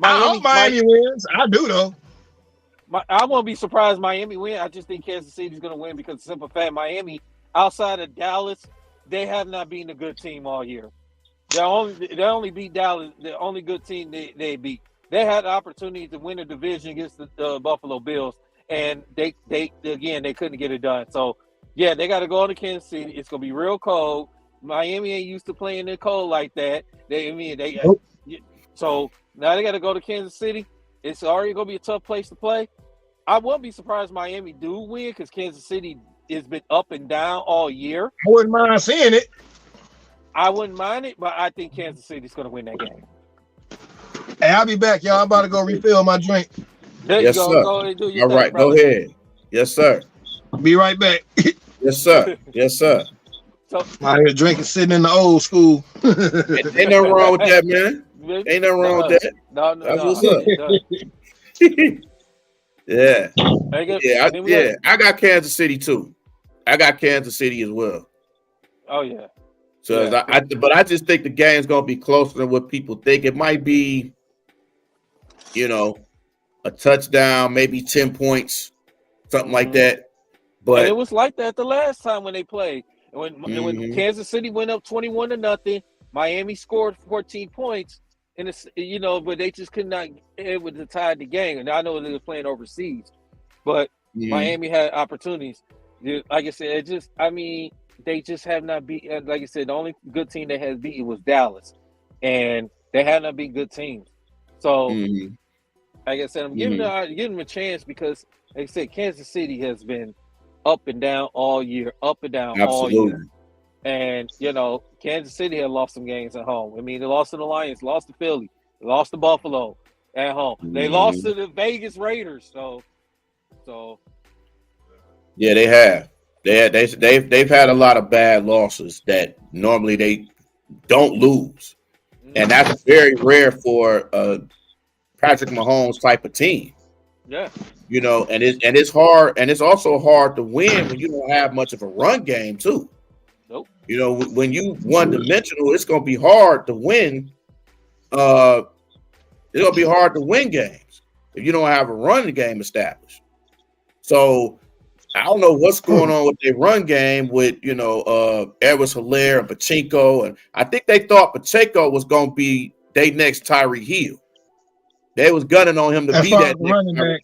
I hope Miami wins. I do though. I won't be surprised Miami win. I just think Kansas City's going to win because of the simple fact Miami, outside of Dallas, they have not been a good team all year. They only beat Dallas. The only good team they beat. They had the opportunity to win a division against the Buffalo Bills, and they couldn't get it done. So yeah, they got to go on to Kansas City. It's going to be real cold. Miami ain't used to playing in the cold like that. Nope. So now they got to go to Kansas City. It's already gonna be a tough place to play. I won't be surprised Miami do win because Kansas City has been up and down all year. I wouldn't mind seeing it. I wouldn't mind it, but I think Kansas City's gonna win that game. Hey, I'll be back, y'all. I'm about to go refill my drink. There Yes, you go. sir. Go and do your All thing, right, brother. go ahead. Yes, sir. Be right back. Yes, sir. Yes, sir. So My here drinking sitting in the old school. Ain't nothing wrong with that, man. Ain't nothing wrong with that. No, That's what's up. Yeah. I got Kansas City too. I got Kansas City as well. Oh yeah. So but I just think the game's gonna be closer than what people think. It might be, a touchdown, maybe 10 points, something like that. But and it was like that the last time when they played. When Kansas City went up 21-0, Miami scored 14 points, and it's but they just could not able to tie the game. And I know they were playing overseas, but Miami had opportunities. Like I said, they just have not beat. Like I said, the only good team that has beaten was Dallas, and they have not been good teams. So, like I said, I'm giving them a chance because, like I said, Kansas City has been up and down all year, all year. And, Kansas City had lost some games at home. I mean, they lost to the Lions, lost to Philly, they lost to Buffalo at home. They lost to the Vegas Raiders. So yeah, they have. They've had a lot of bad losses that normally they don't lose. And that's very rare for a Patrick Mahomes type of team. Yeah. And it's hard, and it's also hard to win when you don't have much of a run game too. Nope. When you one-dimensional, it's gonna be hard to win. It's gonna be hard to win games if you don't have a run game established. So I don't know what's going on with their run game with Edwards Hilaire and Pacheco, and I think they thought Pacheco was gonna be their next Tyreek Hill. They was gunning on him to be that running back.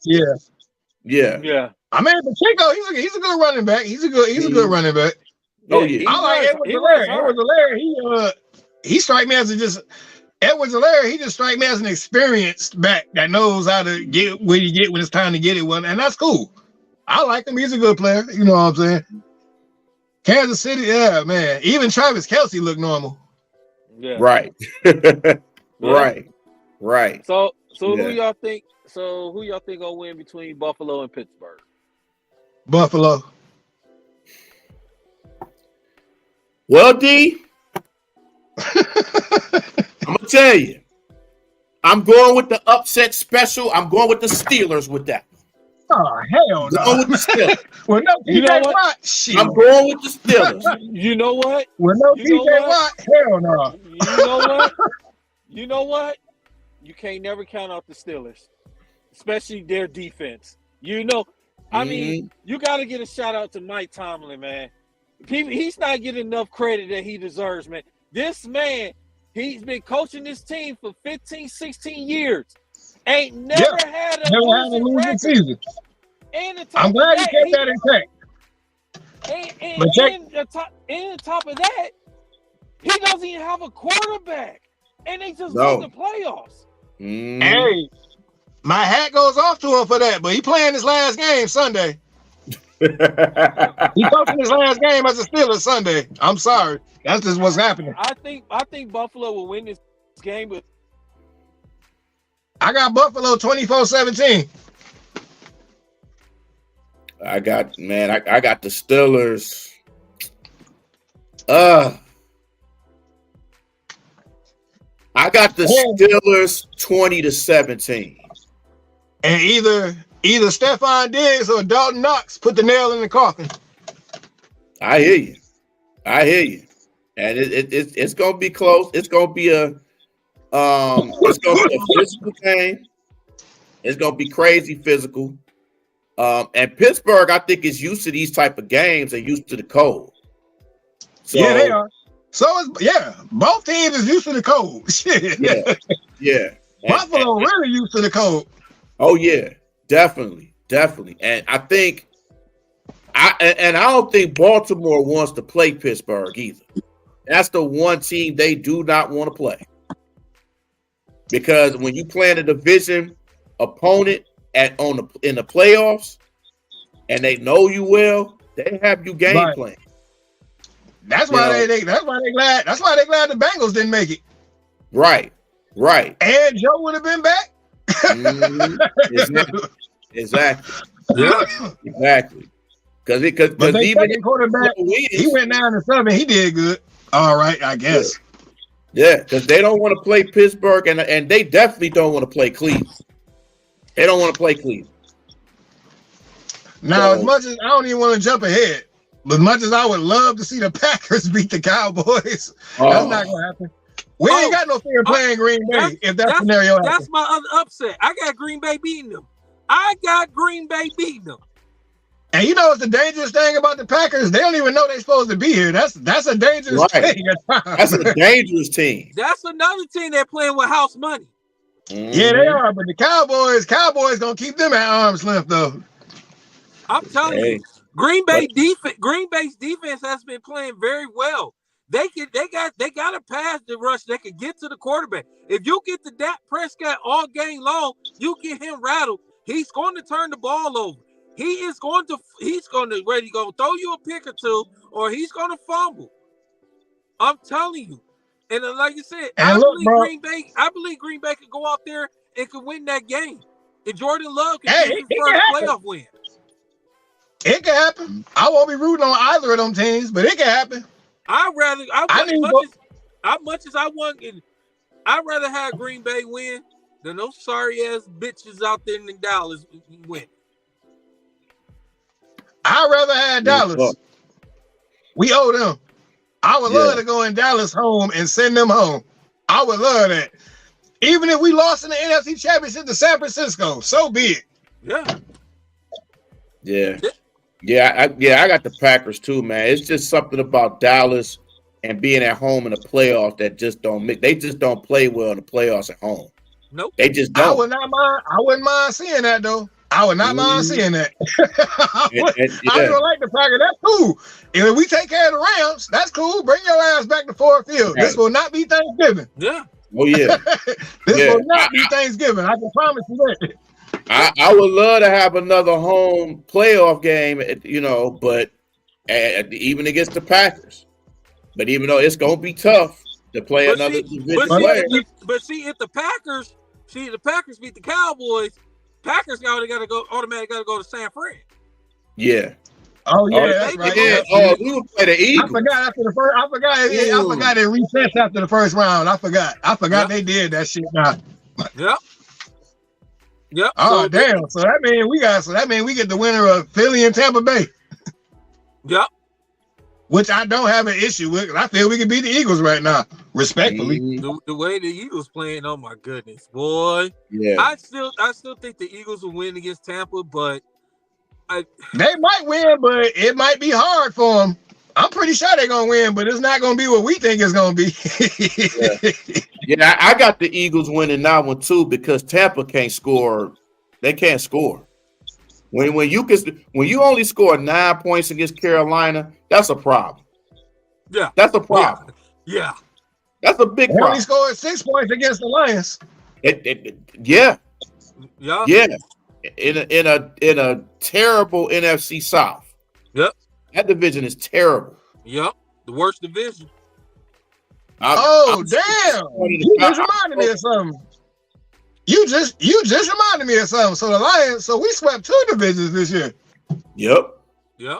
Yeah. I mean, Pacheco, he's a good running back. He's a good running back. Oh yeah. I like Edwards Hilaire. Edwards Hilaire, he strike me as Edwards Hilaire. He just strike me as an experienced back that knows how to get when it's time to get it. And that's cool. I like him. He's a good player. You know what I'm saying? Kansas City, yeah, man. Even Travis Kelce looked normal. Yeah. Right. Right. So who y'all think? So who y'all think gonna win between Buffalo and Pittsburgh? Buffalo. Well, D, I'm gonna tell you, I'm going with the upset special. I'm going with the Steelers with that. Oh hell no! Going with the Steelers. Well, no TJ Watt. Shit. I'm going with the Steelers. You know what? Well, no TJ Watt. Hell no. You know what? You know what? You can't never count out the Steelers, especially their defense. I mean, you got to get a shout out to Mike Tomlin, man. He's not getting enough credit that he deserves, man. This man, he's been coaching this team for 15, 16 years. Ain't never had a losing season. I'm glad he kept that intact. And on top of that, he doesn't even have a quarterback. And they just won the playoffs. Hey, my hat goes off to him for that, but he playing his last game Sunday. He coaching his last game as a Steelers Sunday. I'm sorry. That's just what's happening. I think Buffalo will win this game, but I got Buffalo 24-17. I got the Steelers. I got the Steelers 20-17. And either Stephon Diggs or Dalton Knox put the nail in the coffin. I hear you. And it's gonna be close. It's gonna be a physical game. It's gonna be crazy physical. And Pittsburgh, I think, is used to these type of games and used to the cold. So, yeah, they are. So both teams is used to the cold. Yeah. Buffalo really used to the cold. Oh yeah, definitely. And I don't think Baltimore wants to play Pittsburgh either. That's the one team they do not want to play. Because when you play in a division opponent in the playoffs and they know you well, they have you game plan. That's why they glad the Bengals didn't make it. Right. And Joe would have been back. Exactly. Yeah. Exactly. Because even quarterback, he went down to 7. He did good. All right, I guess. Yeah, because they don't want to play Pittsburgh, and they definitely don't want to play Cleveland. They don't want to play Cleveland. Now, as much as I don't even want to jump ahead, but as much as I would love to see the Packers beat the Cowboys, that's not going to happen. We ain't got no fear playing Green Bay if that scenario happens. That's my other upset. I got Green Bay beating them. And you know what's the dangerous thing about the Packers? They don't even know they're supposed to be here. That's a dangerous thing. That's a dangerous team. That's another team they're playing with house money. Mm-hmm. Yeah, they are. But the Cowboys gonna keep them at arm's length though. I'm telling you, Green Bay's defense has been playing very well. They got a pass to rush. They can get to the quarterback. If you get to Dak Prescott all game long, you get him rattled. He's going to turn the ball over. He's going to throw you a pick or two, or he's going to fumble. I'm telling you. And like you said, I believe Green Bay could go out there and could win that game. And Jordan Love can get his first playoff win. It can happen. I won't be rooting on either of them teams, but it can happen. I'd rather have Green Bay win than those sorry ass bitches out there in Dallas win. I'd rather have Dallas. We owe them. I would love to go in Dallas home and send them home. I would love that. Even if we lost in the NFC Championship to San Francisco, so be it. I got the Packers too, man. It's just something about Dallas and being at home in the playoffs that just don't make. They just don't play well in the playoffs at home. Nope. They just don't. I wouldn't mind seeing that though. I would not mind seeing that. I don't like the Packers. That's cool. If we take care of the Rams, that's cool. Bring your ass back to Ford Field. Right. This will not be Thanksgiving. Yeah. Oh yeah. This will not be Thanksgiving. I can promise you that. I would love to have another home playoff game, but even against the Packers. But even though it's gonna be tough to play another division player. But see, if the Packers beat the Cowboys, Packers automatically got to go to San Fran. Yeah. Oh yeah, that's right. Yeah. We would play the Eagles. I forgot it recessed after the first round. I forgot they did that shit now. Yep. Oh damn! So that means we get the winner of Philly and Tampa Bay. Yep. Which I don't have an issue with. I feel we can beat the Eagles right now, respectfully. The way the Eagles playing, oh my goodness, boy. Yeah. I still think the Eagles will win against Tampa, but they might win, but it might be hard for them. I'm pretty sure they're gonna win, but it's not gonna be what we think it's gonna be. Yeah, I got the Eagles winning that one too because Tampa can't score. They can't score. When you only score 9 points against Carolina, that's a problem. Yeah, that's a problem. Yeah, that's a big problem. They only scored 6 points against the Lions. Yeah. In a terrible NFC South. Yep. That division is terrible. Yep, the worst division. Damn! You just reminded me of something. You just reminded me of something. So the Lions, we swept 2 divisions this year. Yep. I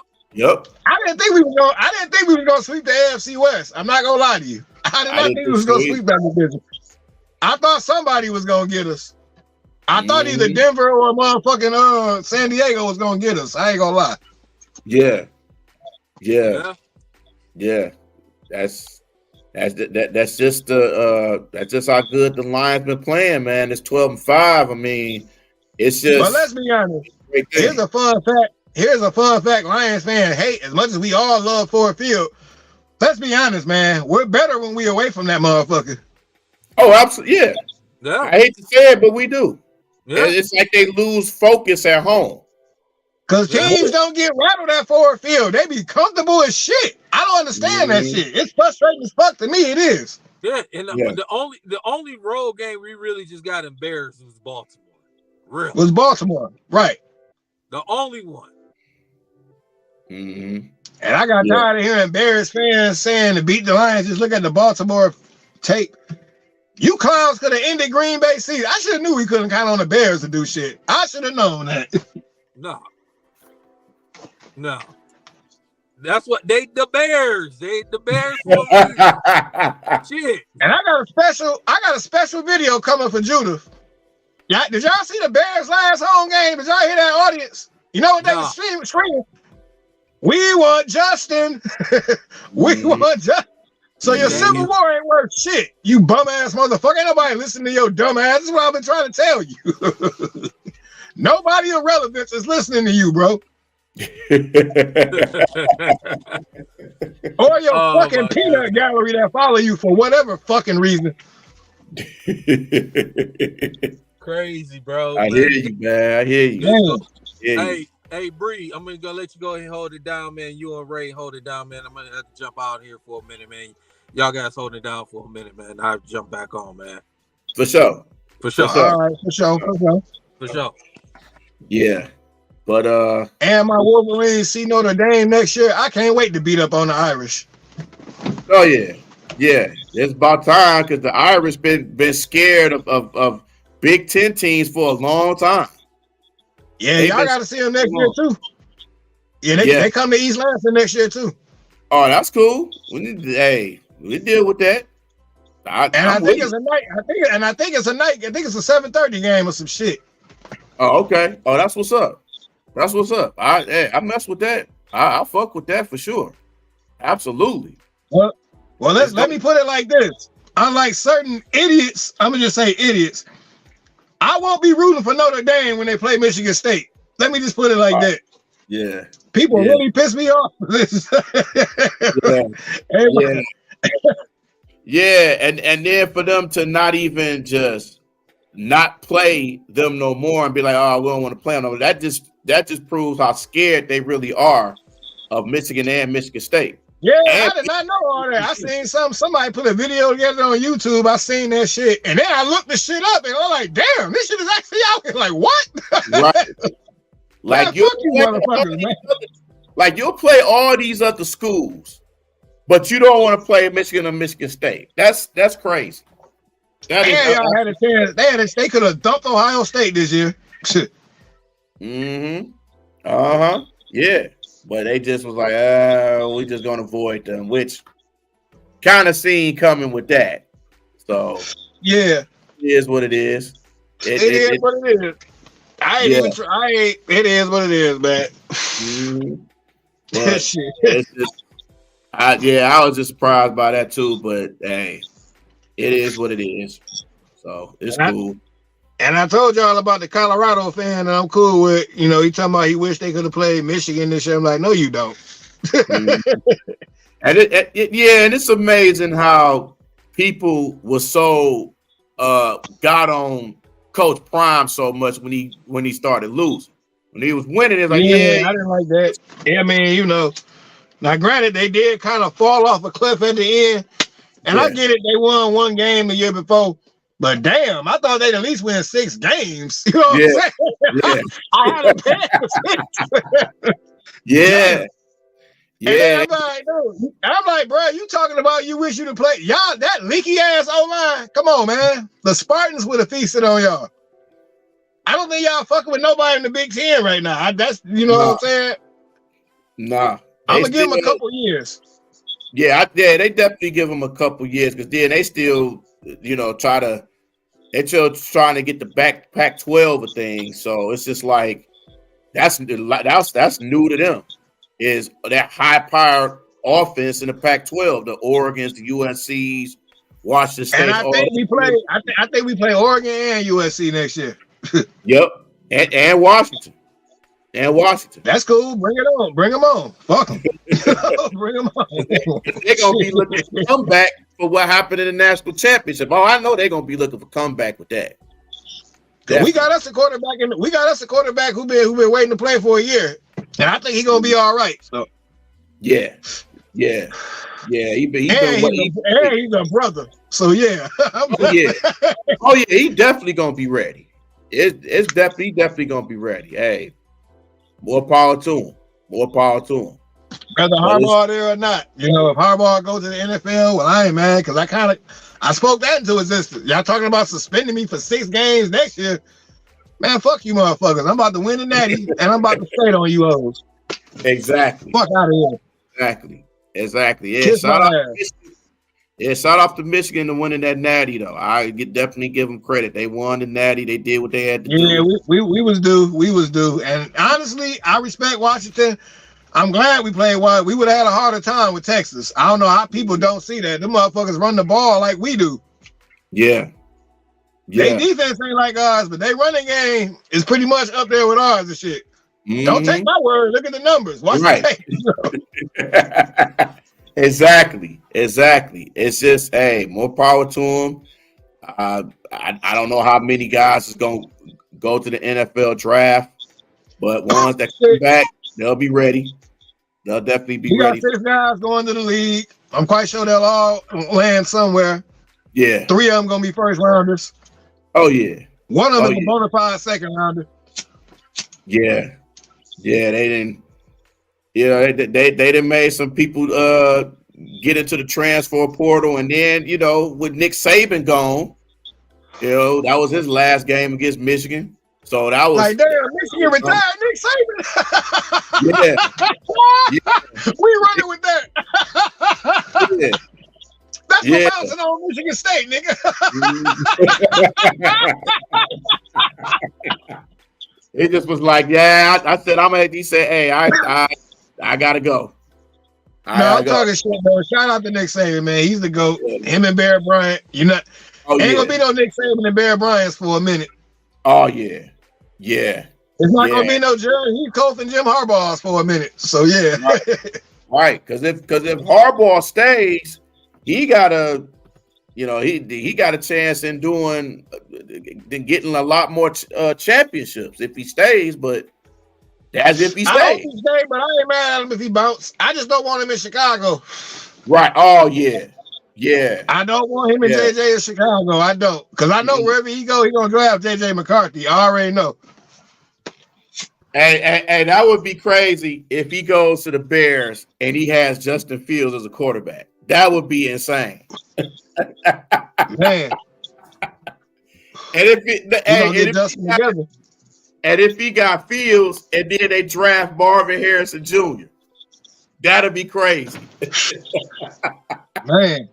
didn't think we were gonna sweep the AFC West. I'm not gonna lie to you. I did not think we was gonna sweep that division. I thought somebody was gonna get us. I thought either Denver or motherfucking San Diego was gonna get us. I ain't gonna lie. Yeah. That's just how good the Lions been playing, man. It's 12-5. I mean, it's just. But let's be honest. Here's a fun fact. Lions fan hate as much as we all love Ford Field. Let's be honest, man. We're better when we away from that motherfucker. Oh, absolutely. Yeah. I hate to say it, but we do. Yeah. It's like they lose focus at home. Because teams don't get rattled at Ford Field. They be comfortable as shit. I don't understand that shit. It's frustrating as fuck to me. It is. Yeah, and the only road game we really just got embarrassed was Baltimore. Really? Was Baltimore, right? The only one. And I got tired of hearing Bears fans saying to beat the Lions, just look at the Baltimore tape. You clowns could have ended Green Bay season. I should have knew we couldn't count on the Bears to do shit. I should have known that. No. That's what the Bears. The Bears shit. And I got a special video coming for Judith. Yeah, did y'all see the Bears last home game? Did y'all hear that audience? You know what they were screaming? We want Justin. We want Justin. So your Civil War ain't worth shit, you bum ass motherfucker. Ain't nobody listening to your dumb ass. That's what I've been trying to tell you. Nobody of relevance is listening to you, bro. Or your fucking peanut gallery that follow you for whatever fucking reason. Crazy, bro. I hear you, man. I hear you. Hey, Bree, I'm gonna let you go ahead and hold it down, man. You and Ray hold it down, man. I'm gonna have to jump out here for a minute, man. Y'all guys hold it down for a minute, man. I'll jump back on, man. For sure. All right, for sure. Yeah. But and my Wolverines see Notre Dame next year. I can't wait to beat up on the Irish. Oh yeah. It's about time because the Irish been scared of Big Ten teams for a long time. Yeah, y'all got to see them next year too. Yeah, they come to East Lansing next year too. Oh, that's cool. We deal with that. I think it's a night. I think it's a 7:30 game or some shit. Oh, okay. Oh, that's what's up. I mess with that. I fuck with that for sure. Absolutely. Well, let me put it like this. Unlike certain idiots, I'm gonna just say idiots. I won't be rooting for Notre Dame when they play Michigan State. Let me just put it like that. Yeah. People really piss me off for this. And then for them to not even just not play them no more and be like, oh, we don't want to play them no more. That just proves how scared they really are of Michigan and Michigan State. Yeah, I did not know all that. I seen somebody put a video together on YouTube. I seen that shit. And then I looked the shit up and I'm like, damn, this shit is actually out here. Like, what? Right. Like you'll play all these other schools, but you don't want to play Michigan or Michigan State. That's crazy. Y'all had a chance. They could have dumped Ohio State this year. Yeah. But they just was like, we just gonna avoid them, which kind of seen coming with that. So yeah, it is what it is. It is what it is. It is what it is, man. That shit. I was just surprised by that too. But hey, it is what it is. So it's cool. And I told y'all about the Colorado fan that I'm cool with. You know, he talking about he wish they could have played Michigan this year. I'm like, no, you don't. And it's amazing how people were so got on Coach Prime so much when he started losing. When he was winning, it's like, I didn't like that. Yeah, I mean, you know. Now, granted, they did kind of fall off a cliff at the end. And I get it, they won one game the year before. But damn, I thought they'd at least win 6 games. You know what I'm saying? Yeah. I had a bet for 6. Yeah. Yeah. I'm like, bro, you talking about you wish you'd have played. Y'all, that leaky ass O-line. Come on, man. The Spartans would have feasted on y'all. I don't think y'all fucking with nobody in the Big Ten right now. That's, you know what I'm saying? Nah. I'm going to give them a couple years. Yeah, they definitely give them a couple years because then they still, they're still trying to get the Pac-12 of things. So it's just like that's new to them. Is that high-powered offense in the Pac-12, the Oregons, the USCs, Washington State. And I think we play Oregon and USC next year. Yep, and Washington. That's cool. Bring it on. Bring them on. Fuck them. Bring them on. They're gonna be looking for comeback for what happened in the national championship. Oh, I know they're gonna be looking for comeback with that. We got us a quarterback, and we got us a quarterback who been waiting to play for a year, and I think he's gonna be all right. So yeah. He's a brother. So yeah. Oh yeah. He definitely gonna be ready. It's definitely gonna be ready. Hey, more power to him. Whether Harbaugh there or not, if Harbaugh goes to the NFL, well, I ain't mad because I spoke that into existence. Y'all talking about suspending me for 6 games next year? Man, fuck you, motherfuckers. I'm about to win the natty, and I'm about to straight on you hoes. Exactly. Fuck out of here. Exactly. Yeah, shout out to Michigan to winning that natty, though. I definitely give them credit. They won the natty. They did what they had to do. Yeah, we was due. We was due. And honestly, I respect Washington. I'm glad we played one. We would have had a harder time with Texas. I don't know how people don't see that. Them motherfuckers run the ball like we do. Yeah. Their defense ain't like ours, but they running game is pretty much up there with ours and shit. Mm-hmm. Don't take my word. Look at the numbers. Watch the tape. Exactly. It's just, hey, more power to them. I don't know how many guys is going to go to the NFL draft, but ones that come back, they'll be ready. They'll definitely be ready. We got 6 guys going to the league. I'm quite sure they'll all land somewhere. Yeah. 3 of them going to be first rounders. Oh, yeah. One of them is a bona fide second rounder. Yeah. Yeah, they didn't. They done made some people get into the transfer portal, and then with Nick Saban gone, that was his last game against Michigan. So that was like, damn, Michigan retired Nick Saban. Yeah. We running with that. Yeah. That's what bouncing on Michigan State, nigga. It just was like, I said, he said, hey, I gotta go. I'm talking shit, though. Shout out to Nick Saban, man. He's the GOAT. Him and Bear Bryant. Ain't gonna be no Nick Saban and Bear Bryant for a minute. Oh, yeah. Yeah. It's not gonna be no Jerry Heathcote and Jim Harbaugh's for a minute. So yeah. Right. Because if Harbaugh stays, he got a chance in getting a lot more championships if he stays, but that's if he stays. I hope he stays, but I ain't mad at him if he bounce. I just don't want him in Chicago. Right. Oh yeah. Yeah. I don't want him in JJ in Chicago. I don't. Because I know wherever he go, he gonna draft JJ McCarthy. I already know. Hey, that would be crazy if he goes to the Bears and he has Justin Fields as a quarterback. That would be insane. Man. And if he got Fields and then they draft Marvin Harrison Jr., that'd be crazy. Man.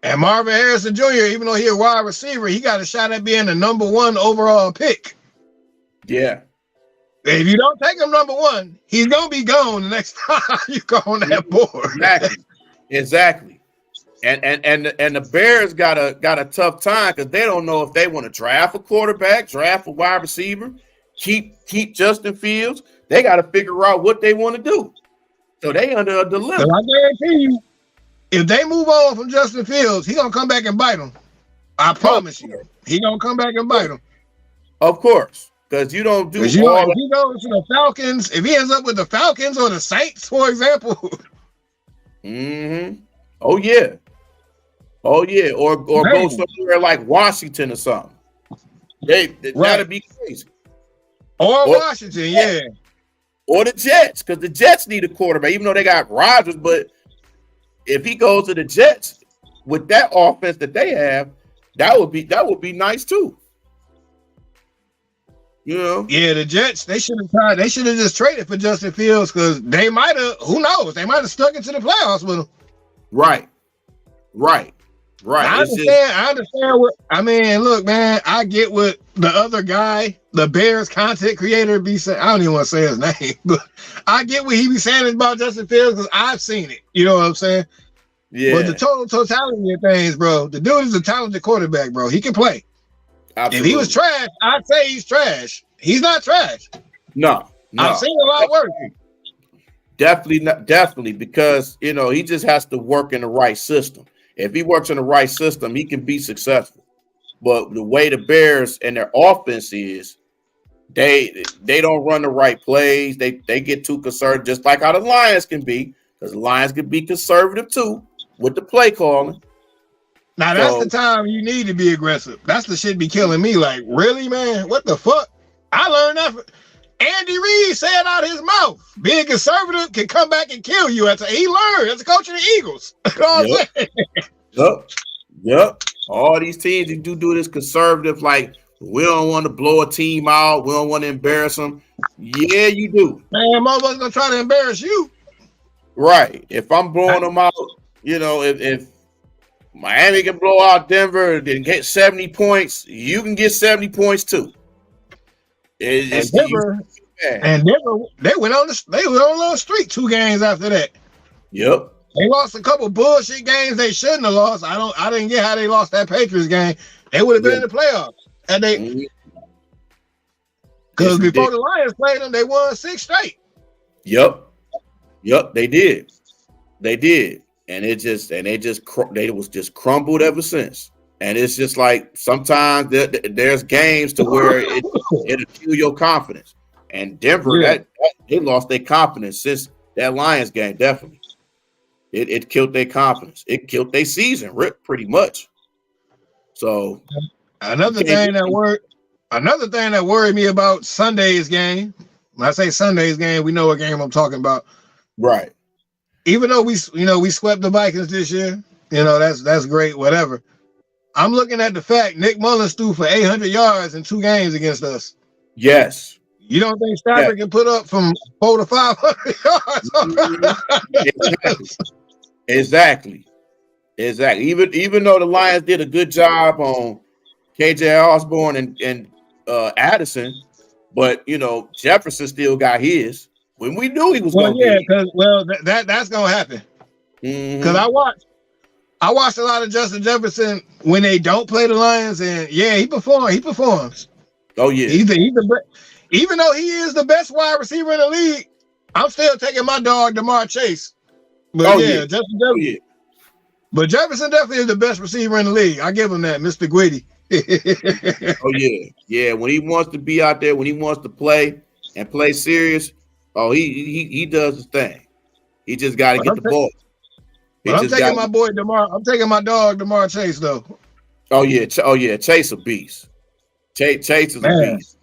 And Marvin Harrison Jr., even though he's a wide receiver, he got a shot at being the number 1 overall pick. Yeah. If you don't take him number 1, he's gonna be gone the next time you go on that board. Exactly. And the Bears got a tough time because they don't know if they want to draft a quarterback, draft a wide receiver, keep Justin Fields. They got to figure out what they want to do. So they under a dilemma. I guarantee you, if they move on from Justin Fields, he gonna come back and bite them. I promise you, he gonna come back and bite them. Of course, because you don't do. If he goes to the Falcons, if he ends up with the Falcons or the Saints, for example. Mm-hmm. Oh yeah. Or go somewhere like Washington or something. That'd be crazy. Or Washington, yeah. Or the Jets, because the Jets need a quarterback, even though they got Rodgers. But if he goes to the Jets with that offense that they have, that would be nice too. Yeah, the Jets, they should have tried. They should have just traded for Justin Fields because they might have. Who knows? They might have stuck into the playoffs with him. Right. I understand what I mean. Look, man, I get what the other guy, the Bears content creator, be saying. I don't even want to say his name, but I get what he be saying about Justin Fields because I've seen it. You know what I'm saying? Yeah. But the totality of things, bro, the dude is a talented quarterback, bro. He can play. Absolutely. If he was trash, I'd say he's trash. He's not trash. No. I've seen a lot worse. Definitely, because he just has to work in the right system. If he works in the right system, he can be successful. But the way the Bears and their offense is, they don't run the right plays. They get too conservative, just like how the Lions can be, because the Lions can be conservative too with the play calling. Now that's the time you need to be aggressive. That's the shit be killing me. Like, really, man? What the fuck? I learned that. Andy Reid said out his mouth, being conservative can come back and kill you. He learned as a coach of the Eagles. You know what I'm saying? Yep. All these teams you do this conservative, like we don't want to blow a team out. We don't want to embarrass them. Yeah, you do. Man, motherfuckers gonna try to embarrass you. Right. If I'm blowing them out, if Miami can blow out Denver and get 70 points, you can get 70 points too. And Denver, they went on a little streak 2 games after that. Yep. They lost a couple bullshit games they shouldn't have lost. I didn't get how they lost that Patriots game. They would have been in the playoffs. And because before the Lions played them, they won 6 straight. Yep, they did. And they was just crumbled ever since. And it's just like sometimes there's games to where it'll kill your confidence. And Denver, they lost their confidence since that Lions game. Definitely, it killed their confidence. It killed their season, pretty much. So another thing that worried me about Sunday's game. When I say Sunday's game, we know what game I'm talking about, right? Even though we swept the Vikings this year, that's great. Whatever. I'm looking at the fact Nick Mullins threw for 800 yards in 2 games against us. Yes. You don't think Stafford can put up from 400 to 500 yards? Exactly. Even though the Lions did a good job on KJ Osborne and Addison, but Jefferson still got his. When we knew he was going to be. That's going to happen. Because I watched a lot of Justin Jefferson when they don't play the Lions, and he performs. Oh yeah, he's even though he is the best wide receiver in the league, I'm still taking my dog DeMar Chase. But Justin Jefferson. But Jefferson definitely is the best receiver in the league. I give him that, Mr. Gwitty. Yeah. When he wants to be out there, when he wants to play and play serious, he does his thing. He just got to get the ball. I'm taking my boy DeMar. I'm taking my dog DeMar Chase though. Oh yeah, Chase a beast. Chase is a beast.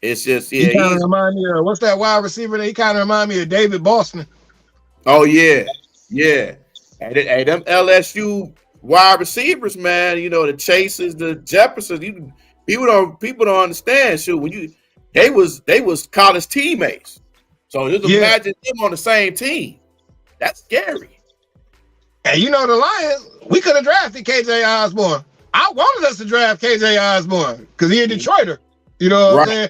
It's just he kind of remind me of what's that wide receiver? He kind of remind me of David Boston. Oh yeah. Hey, them LSU wide receivers, man. The Chases, the Jeffersons. People don't understand. Shoot, when they was college teammates. So just imagine them on the same team. That's scary. And the Lions, we could have drafted KJ Osborne. I wanted us to draft KJ Osborne because he a Detroiter. You know what I'm saying?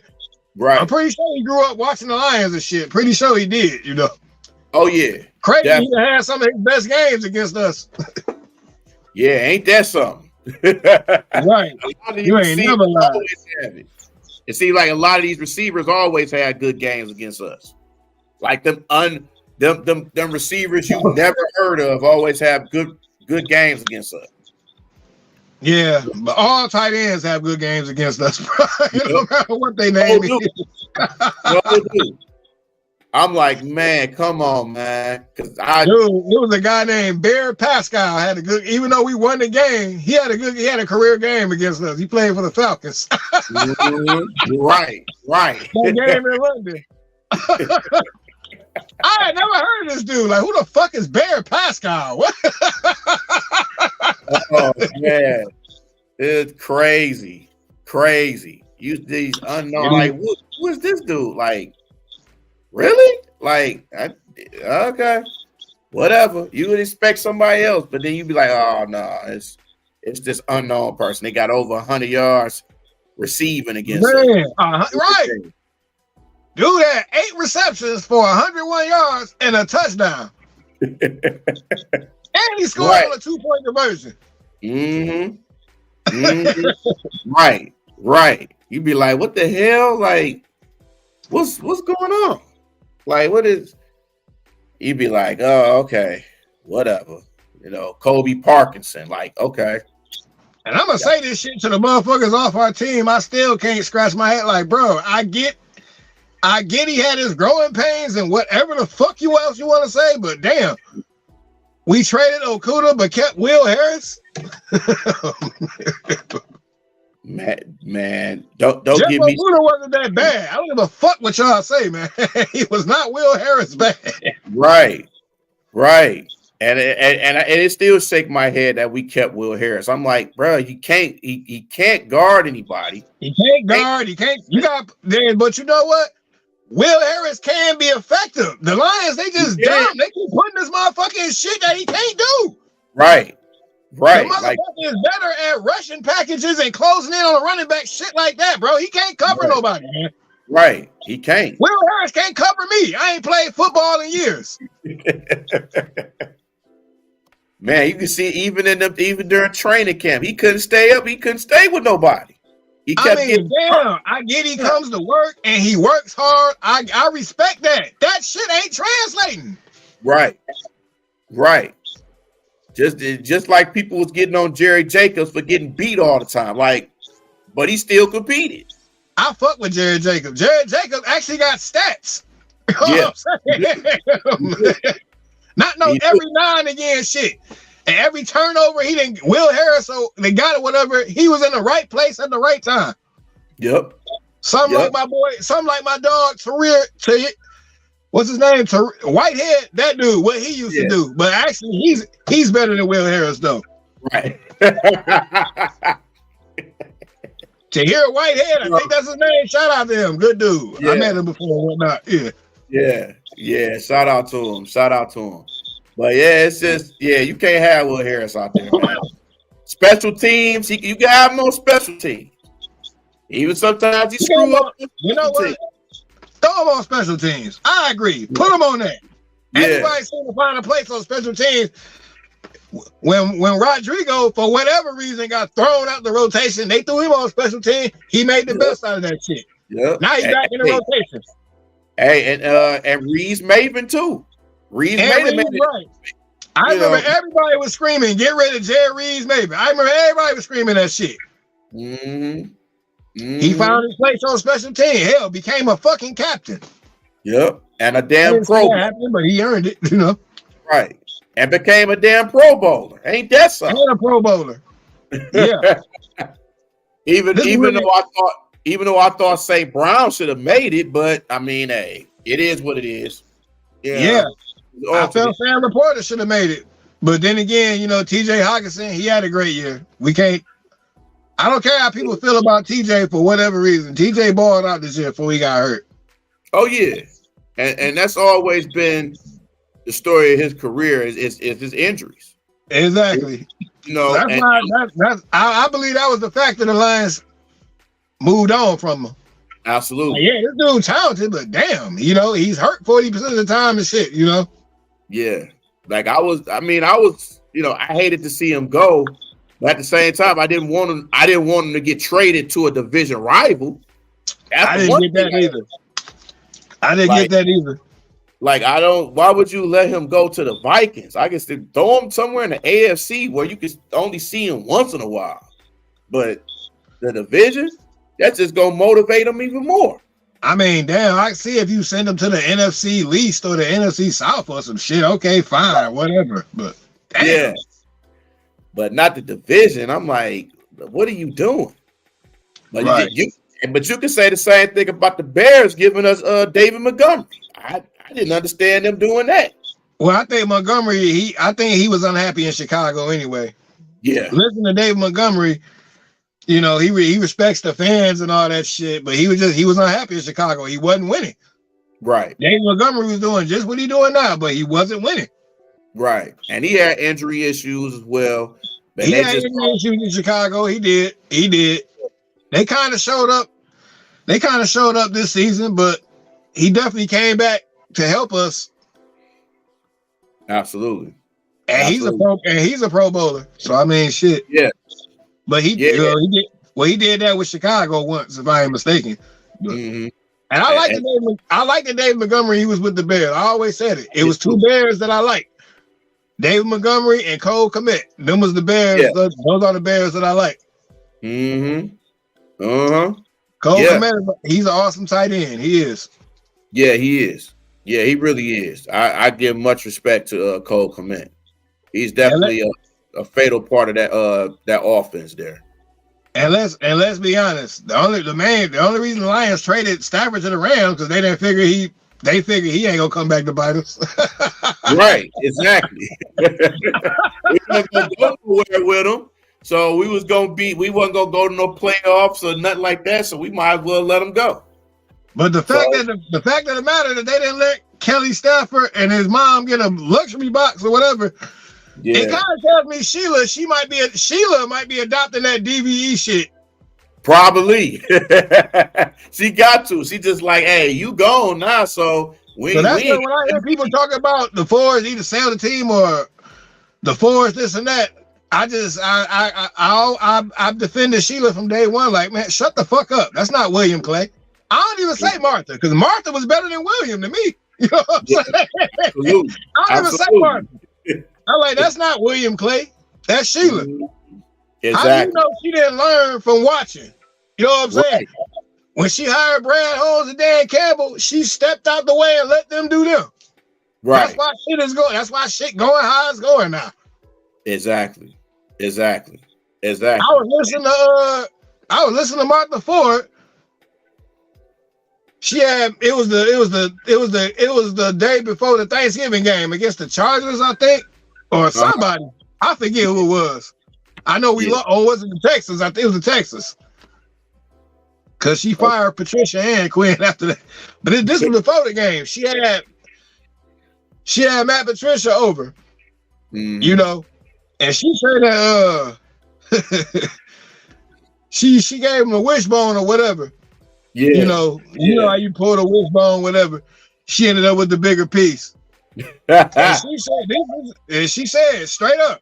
Right. I'm pretty sure he grew up watching the Lions and shit. Pretty sure he did, Oh, yeah. Crazy he had some of his best games against us. Yeah, ain't that something? Right. You ain't never lied. It seems like a lot of these receivers always had good games against us. Like them receivers you never heard of always have good games against us. Yeah, but all tight ends have good games against us, bro. No matter what they name it. I'm like, man, come on, man. Dude, there was a guy named Bear Pascal had a good, even though we won the game, he had a career game against us. He played for the Falcons. Right. That game in London. I had never heard of this dude. Like, who the fuck is Bear Pascal? What? Oh man, it's crazy. You these unknown. Like, who is this dude? Like, really? Like, okay, whatever. You would expect somebody else, but then you'd be like, oh no, it's this unknown person. They got over 100 yards receiving against us. Right. Dude had 8 receptions for 101 yards and a touchdown. And he scored on a 2-point conversion. Right. You'd be like, what the hell? Like, what's going on? Like, what is? You'd be like, oh, okay, whatever. Kobe Parkinson. Like, okay. And I'm gonna say this shit to the motherfuckers off our team. I still can't scratch my head like, bro, I get he had his growing pains and whatever the fuck else you want to say, but damn, we traded Okuda but kept Will Harris. Man, don't Jeff give me. Okuda wasn't that bad. I don't give a fuck what y'all say, man. He was not Will Harris bad. Right. And it still shake my head that we kept Will Harris. I'm like, bro, he can't guard anybody. He can't guard. He can't. You got there, but you know what? Will Harris can be effective. The Lions, they just dumb. They keep putting this motherfucking shit that he can't do. Right. The motherfucker is better at rushing packages and closing in on a running back, shit like that, bro. He can't cover nobody, man. Right. He can't. Will Harris can't cover me. I ain't played football in years. Man, you can see even during training camp, he couldn't stay up. He couldn't stay with nobody. He kept I get he comes to work and he works hard. I respect that. That shit ain't translating. Right. Just like people was getting on Jerry Jacobs for getting beat all the time. Like, but he still competed. I fuck with Jerry Jacobs. Jerry Jacobs actually got stats. Yeah. Not no every now and again shit. And every turnover, he didn't. Will Harris, so they got it, whatever. He was in the right place at the right time. Yep. Something like my boy, something like my dog, what's his name? Whitehead, that dude, what he used to do. But actually, he's better than Will Harris, though. Right. Tahir Whitehead, I think that's his name. Shout out to him. Good dude. Yeah. I met him before and whatnot. Yeah. Shout out to him. But yeah, it's just, you can't have Will Harris out there, man. Special teams, you can have him on special teams. Even sometimes he screw up. You know what? Throw him on special teams. I agree. Put him on that. Everybody seems to find a place on special teams. When Rodrigo, for whatever reason, got thrown out the rotation, they threw him on special team. He made the best out of that shit. Yep. Now he's back in the rotation. Hey, and Reese Maven too. Reese Maven, right. I remember everybody was screaming, "Get rid of Jerry Reese Maven." I remember everybody was screaming that shit. He found his place on special team. Hell, became a fucking captain. Yep, and a damn pro bowler. But he earned it, you know. Right, and became a damn Pro Bowler. Ain't that something? And a Pro Bowler. Yeah. even though I thought St. Brown should have made it, but I mean, hey, it is what it is. Yeah. I felt Sam Laporta should have made it. But then again, you know, TJ Hawkinson, he had a great year. I don't care how people feel about TJ for whatever reason. TJ balled out this year before he got hurt. Oh, yeah. And that's always been the story of his career is his injuries. Exactly. You know, I believe that was the fact that the Lions moved on from him. Absolutely. Yeah, this dude's talented, but damn, you know, he's hurt 40% of the time and shit, you know? Yeah. Like I was, you know, I hated to see him go, but at the same time, I didn't want him to get traded to a division rival. I didn't get that either. Like, why would you let him go to the Vikings? I guess they throw him somewhere in the AFC where you could only see him once in a while. But the division, that's just gonna motivate him even more. I mean, damn, I see if you send him to the NFC East or the NFC South or some shit, okay, fine, whatever. But damn. Yeah. But not the division. I'm like, what are you doing? But right. you can say the same thing about the Bears giving us David Montgomery. I didn't understand them doing that. Well, I think Montgomery, I think he was unhappy in Chicago anyway. Yeah. Listen to David Montgomery. You know, he respects the fans and all that shit, but he was unhappy in Chicago. He wasn't winning. Right. David Montgomery was doing just what he's doing now, but he wasn't winning. Right. And he had injury issues as well. But he had injury issues in Chicago. He did. They kind of showed up. This season, but he definitely came back to help us. Absolutely. And he's a Pro Bowler. So I mean, shit. Yeah. But he did that with Chicago once, if I ain't mistaken. But, and I like the David Montgomery he was with the Bears. I always said it. It was two Bears that I liked. David Montgomery and Cole Kmet. Them was the Bears. Yeah. Those are the Bears that I like. Mm-hmm. Cole Yeah. Kmet, he's an awesome tight end. He is. Yeah, he is. Yeah, he really is. I give much respect to Cole Kmet. He's definitely a fatal part of that offense there. And let's be honest. The only reason the Lions traded Stafford to the Rams because they figured he ain't gonna come back to bite us. Right, exactly. We wasn't gonna go nowhere with him, so we wasn't gonna go to no playoffs or nothing like that. So we might as well let him go. But the fact of the matter that they didn't let Kelly Stafford and his mom get a luxury box or whatever, it kind of tells me Sheila might be adopting that DVE shit. Probably. She got to. She just like, hey, you gone now, so we. So that's when I hear people talking about the Fords either sell the team or the Fords this and that. I defended Sheila from day one. Like, man, shut the fuck up. That's not William Clay. I don't even say Martha because Martha was better than William to me. You know what I'm saying? Absolutely. I don't even say Martha. I'm like, that's not William Clay. That's Sheila. Exactly. How do you know she didn't learn from watching? You know what I'm saying? Right. When she hired Brad Holmes and Dan Campbell, she stepped out the way and let them do them. Right. That's why shit is going. That's why shit going how it's going now. Exactly. I was listening to Martha Ford. It was the day before the Thanksgiving game against the Chargers, I think, or somebody. I forget who it was. I know we lost. Oh, was it the Texans? I think it was the Texans. Because she fired Patricia and Quinn after that. But this was before the game. She had Matt Patricia over, you know, and she said that she gave him a wishbone or whatever. Yeah. You know how you pull the wishbone, whatever. She ended up with the bigger piece. And she said straight up,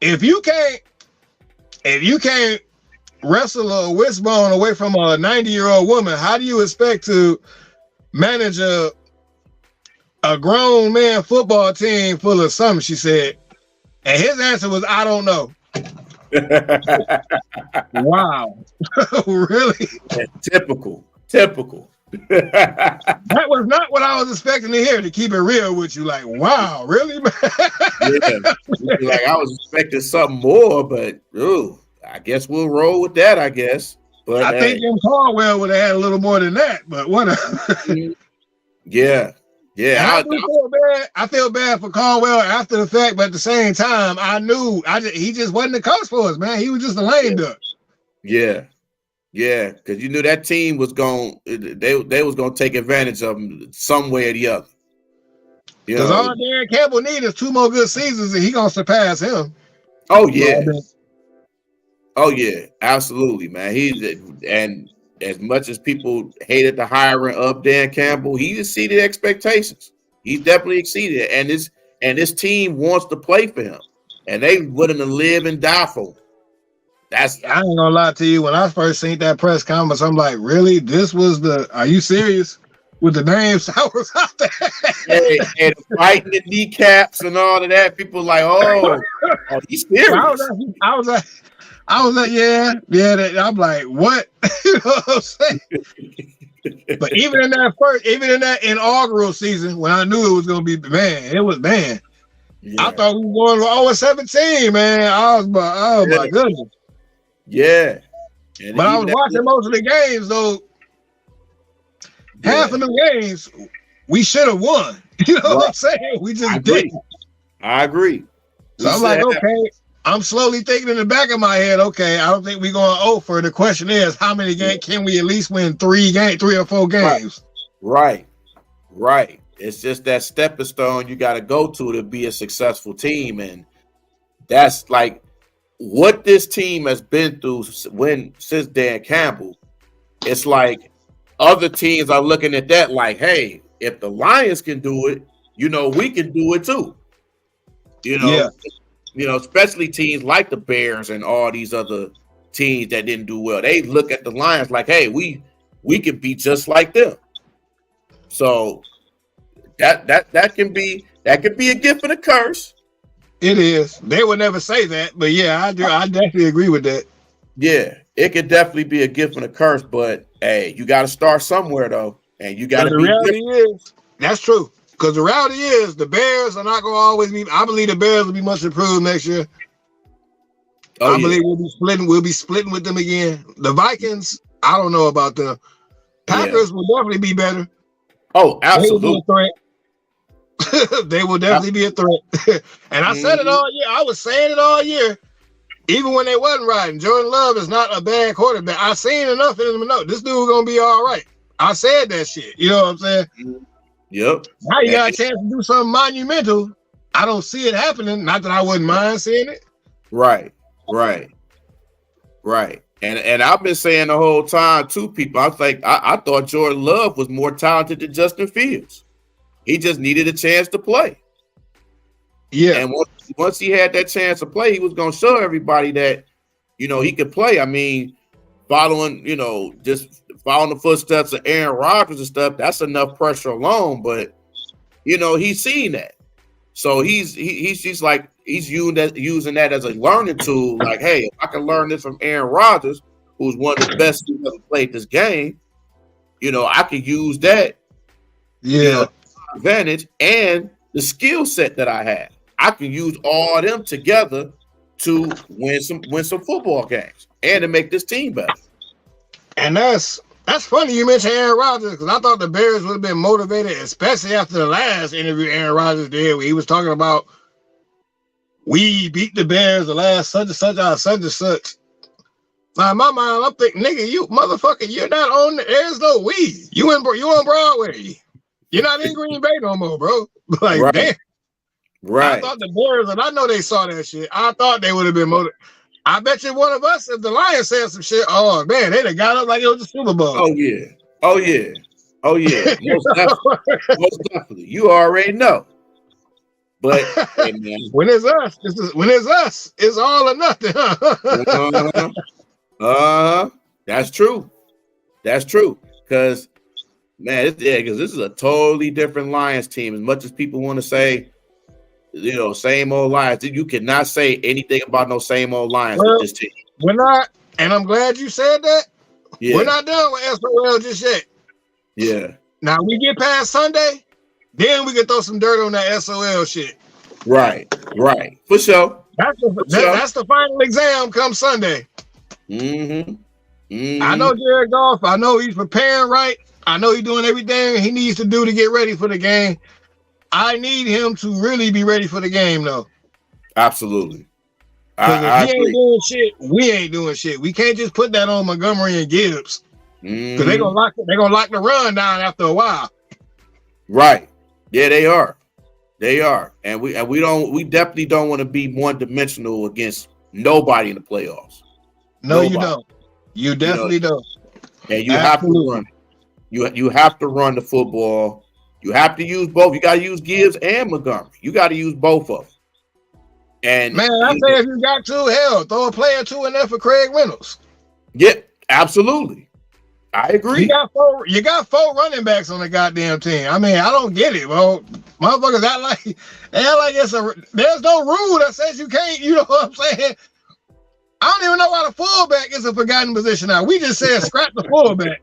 if you can't wrestle a wishbone away from a 90-year-old woman, how do you expect to manage a grown man football team full of something? She said, and his answer was, I don't know. Wow. Really? Typical. That was not what I was expecting to hear, to keep it real with you. Like, wow, really, man? Yeah. Like, I was expecting something more, but I guess we'll roll with that, I guess. But I think Jim Caldwell would have had a little more than that, but whatever. Yeah. I feel bad for Caldwell after the fact, but at the same time, I knew he just wasn't the coach for us, man. He was just a lame duck. Yeah, because you knew that team was they was gonna take advantage of him some way or the other. Because all Dan Campbell needs is 2 more good seasons, and he gonna surpass him. Oh yeah, absolutely, man. And as much as people hated the hiring of Dan Campbell, he exceeded expectations. He definitely exceeded it, and this team wants to play for him, and they willing to live and die for him. I ain't gonna lie to you. When I first seen that press conference, I'm like, really? This was are you serious? With the names I was out there. and fighting the kneecaps and all of that. People like, oh, he's serious. I was like, yeah. I'm like, what? You know what I'm saying? But even in that inaugural season, when I knew it was gonna be it was. Yeah. I thought we were going 0-17, man. I was like, oh my goodness. Yeah. But I was watching most of the games though. Yeah. Half of the games we should have won. You know what I'm saying? We just didn't. I agree. So I'm like, okay. I'm slowly thinking in the back of my head, okay, I don't think we're going 0 for. The question is, how many games can we at least win? 3 or 4 games? Right. It's just that stepping stone you got to go to be a successful team, and that's like what this team has been through since Dan Campbell. It's like other teams are looking at that like, hey, if the Lions can do it, we can do it too. Especially teams like the Bears and all these other teams that didn't do well. They look at the Lions like, hey, we can be just like them. So that can be That could be a gift and a curse. It is. They would never say that, but yeah, I definitely agree with that. Yeah, it could definitely be a gift and a curse, but hey, you got to start somewhere though, and you got to be. The reality is, that's true. Because the reality is, the Bears are not going to always be. I believe the Bears will be much improved next year. I believe we'll be splitting. We'll be splitting with them again. The Vikings, I don't know about them. Packers will definitely be better. Oh, absolutely. They will definitely be a threat. And I said it all year. I was saying it all year. Even when they wasn't riding, Jordan Love is not a bad quarterback. I seen enough in him to know this dude gonna be all right. I said that shit. You know what I'm saying? Yep. Now you got a chance to do something monumental. I don't see it happening. Not that I wouldn't mind seeing it. Right. And I've been saying the whole time to people, I was like, I thought Jordan Love was more talented than Justin Fields. He just needed a chance to play. Yeah. And once he had that chance to play, he was going to show everybody that, he could play. I mean, following the footsteps of Aaron Rodgers and stuff, that's enough pressure alone. But, he's seen that. So he's using that as a learning tool. Like, hey, if I can learn this from Aaron Rodgers, who's one of the best who's ever played this game, I could use that advantage and the skill set that I have. I can use all of them together to win some football games and to make this team better. And that's funny you mentioned Aaron Rodgers, because I thought the Bears would have been motivated, especially after the last interview Aaron Rodgers did, where he was talking about we beat the Bears the last such and such out of such and such. Now in my mind, I'm thinking, nigga, you motherfucker, you're not on. There's no we. You on Broadway. You're not in Green Bay no more, bro. Like, right. Damn. Right. I thought the Bears, and I know they saw that shit. I thought they would have been motivated. I bet you one of us, if the Lions said some shit, oh man, they'd have got up like it was a Super Bowl. Oh yeah. Most definitely. You already know. But hey, man. when it's us, it's all or nothing. That's true. Because man, because this is a totally different Lions team. As much as people want to say, same old Lions, you cannot say anything about no same old Lions with this team. We're not, and I'm glad you said that. Yeah. We're not done with SOL just yet. Yeah. Now we get past Sunday, then we can throw some dirt on that SOL shit. Right. For sure. That's the final exam come Sunday. I know Jared Goff. I know he's preparing right. I know he's doing everything he needs to do to get ready for the game. I need him to really be ready for the game, though. Absolutely. If he ain't doing shit, we ain't doing shit. We can't just put that on Montgomery and Gibbs because they're gonna lock the run down after a while. Right? Yeah, they are. And we definitely don't want to be one-dimensional against nobody in the playoffs. No, nobody. You don't. You definitely don't. And you have to run. You have to run the football. You have to use both. You got to use Gibbs and Montgomery. You got to use both of them. And man, I say if you got to, hell, throw a player 2 in there for Craig Reynolds. Yeah, absolutely. I agree. You got 4 running backs on the goddamn team. I mean, I don't get it, bro. Motherfuckers act like there's no rule that says you can't. You know what I'm saying? I don't even know why the fullback is a forgotten position now. We just said scrap the fullback.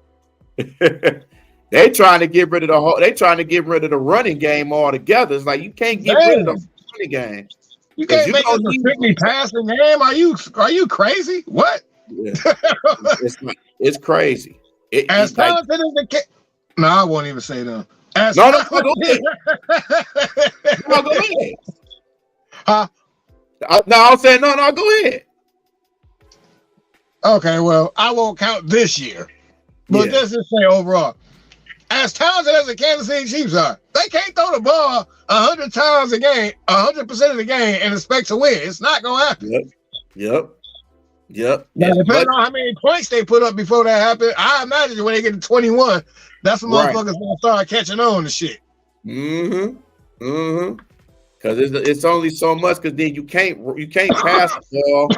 They trying to get rid of the running game altogether. It's like you can't get rid of the running game. You can't make it a strictly passing game. Are you crazy? What? Yeah. It's crazy. As talented as the kid. No, I won't even say that. No, go ahead. No, go ahead. I'll say no, go ahead. Okay, well, I won't count this year. But let's just say overall. As talented as the Kansas City Chiefs are, they can't throw the ball 100 times a game, 100% of the game, and expect to win. It's not going to happen. Yep. Now, depending on how many points they put up before that happened, I imagine when they get to 21, that's when motherfuckers going to start catching on to shit. Because it's only so much. Because then you can't pass the ball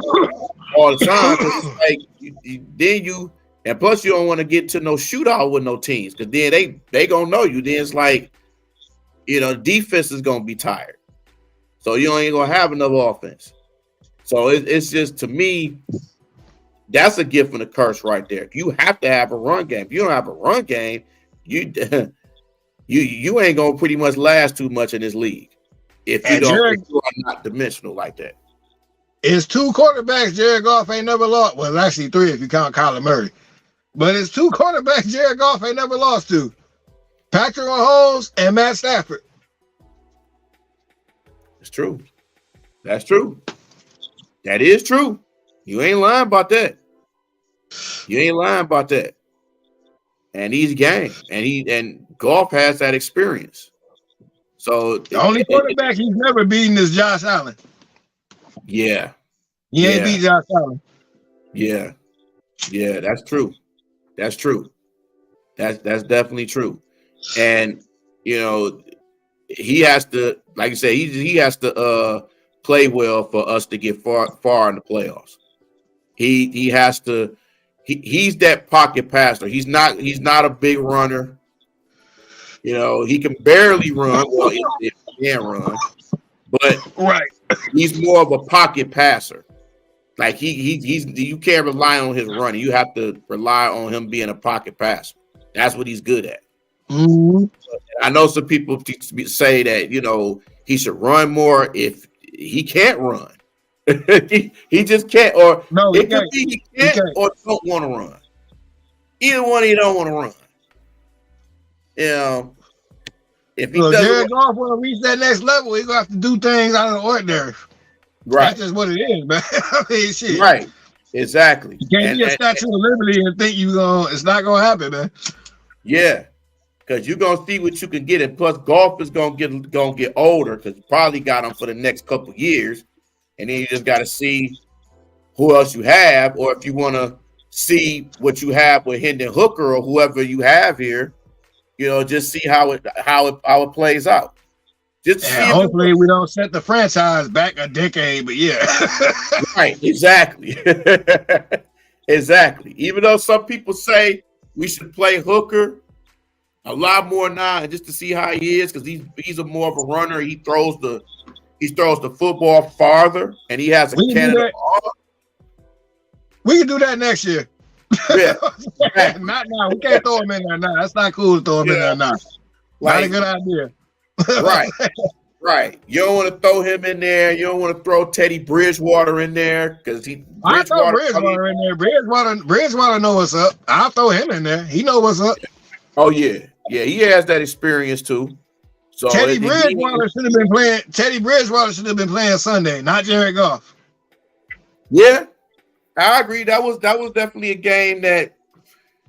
all the time. It's like and plus you don't want to get to no shootout with no teams because then they gonna know you. Then it's like, the defense is going to be tired. So you ain't going to have another offense. So it's just, to me, that's a gift and a curse right there. You have to have a run game. If you don't have a run game, you you ain't going to pretty much last too much in this league if you are not dimensional like that. It's 2 quarterbacks Jared Goff ain't never lost. Well, it's actually 3 if you count Kyler Murray. But it's 2 quarterbacks Jared Goff ain't never lost to. Patrick Mahomes and Matt Stafford. It's true. That's true. That is true. You ain't lying about that. You ain't lying about that. And he's game. And Goff has that experience. So the only quarterback he's never beaten is Josh Allen. Yeah. He ain't beat Josh Allen. Yeah. Yeah, that's true. That's true. That's definitely true. And he has to, like I said, he has to play well for us to get far in the playoffs. He has to. He's that pocket passer. He's not a big runner. He can barely run. Well, if he can run, but he's more of a pocket passer. Like you can't rely on his running. You have to rely on him being a pocket passer. That's what he's good at. Mm-hmm. I know some people say that he should run more. If he can't run, he just can't. Or no, it could be he can't or don't want to run. Either one, he don't want to run. If he doesn't, Jared Goff want to reach that next level, he's gonna have to do things out of the ordinary. Right. That's just what it is, man. I mean, shit. Right. Exactly. You can't be a Statue of Liberty and think it's not gonna happen, man. Yeah. Because you're gonna see what you can get, and plus Goff is gonna get older because you probably got him for the next couple years, and then you just got to see who else you have, or if you want to see what you have with Hendon Hooker or whoever you have here, just see how it plays out. Just see hopefully we don't set the franchise back a decade, but yeah, right, exactly, exactly. Even though some people say we should play Hooker a lot more now, just to see how he is, because he's a more of a runner. He throws the football farther, and he has a cannon of ball. We can do that next year. Yeah, not now. We can't throw him in there now. That's not cool to throw him in there now. Not a good idea. Right. You don't want to throw him in there. You don't want to throw Teddy Bridgewater in there because I throw Bridgewater in there. Bridgewater know what's up. I'll throw him in there. He know what's up. Oh yeah. He has that experience too. So Teddy Bridgewater should have been playing Sunday, not Jared Goff. Yeah, I agree. That was definitely a game that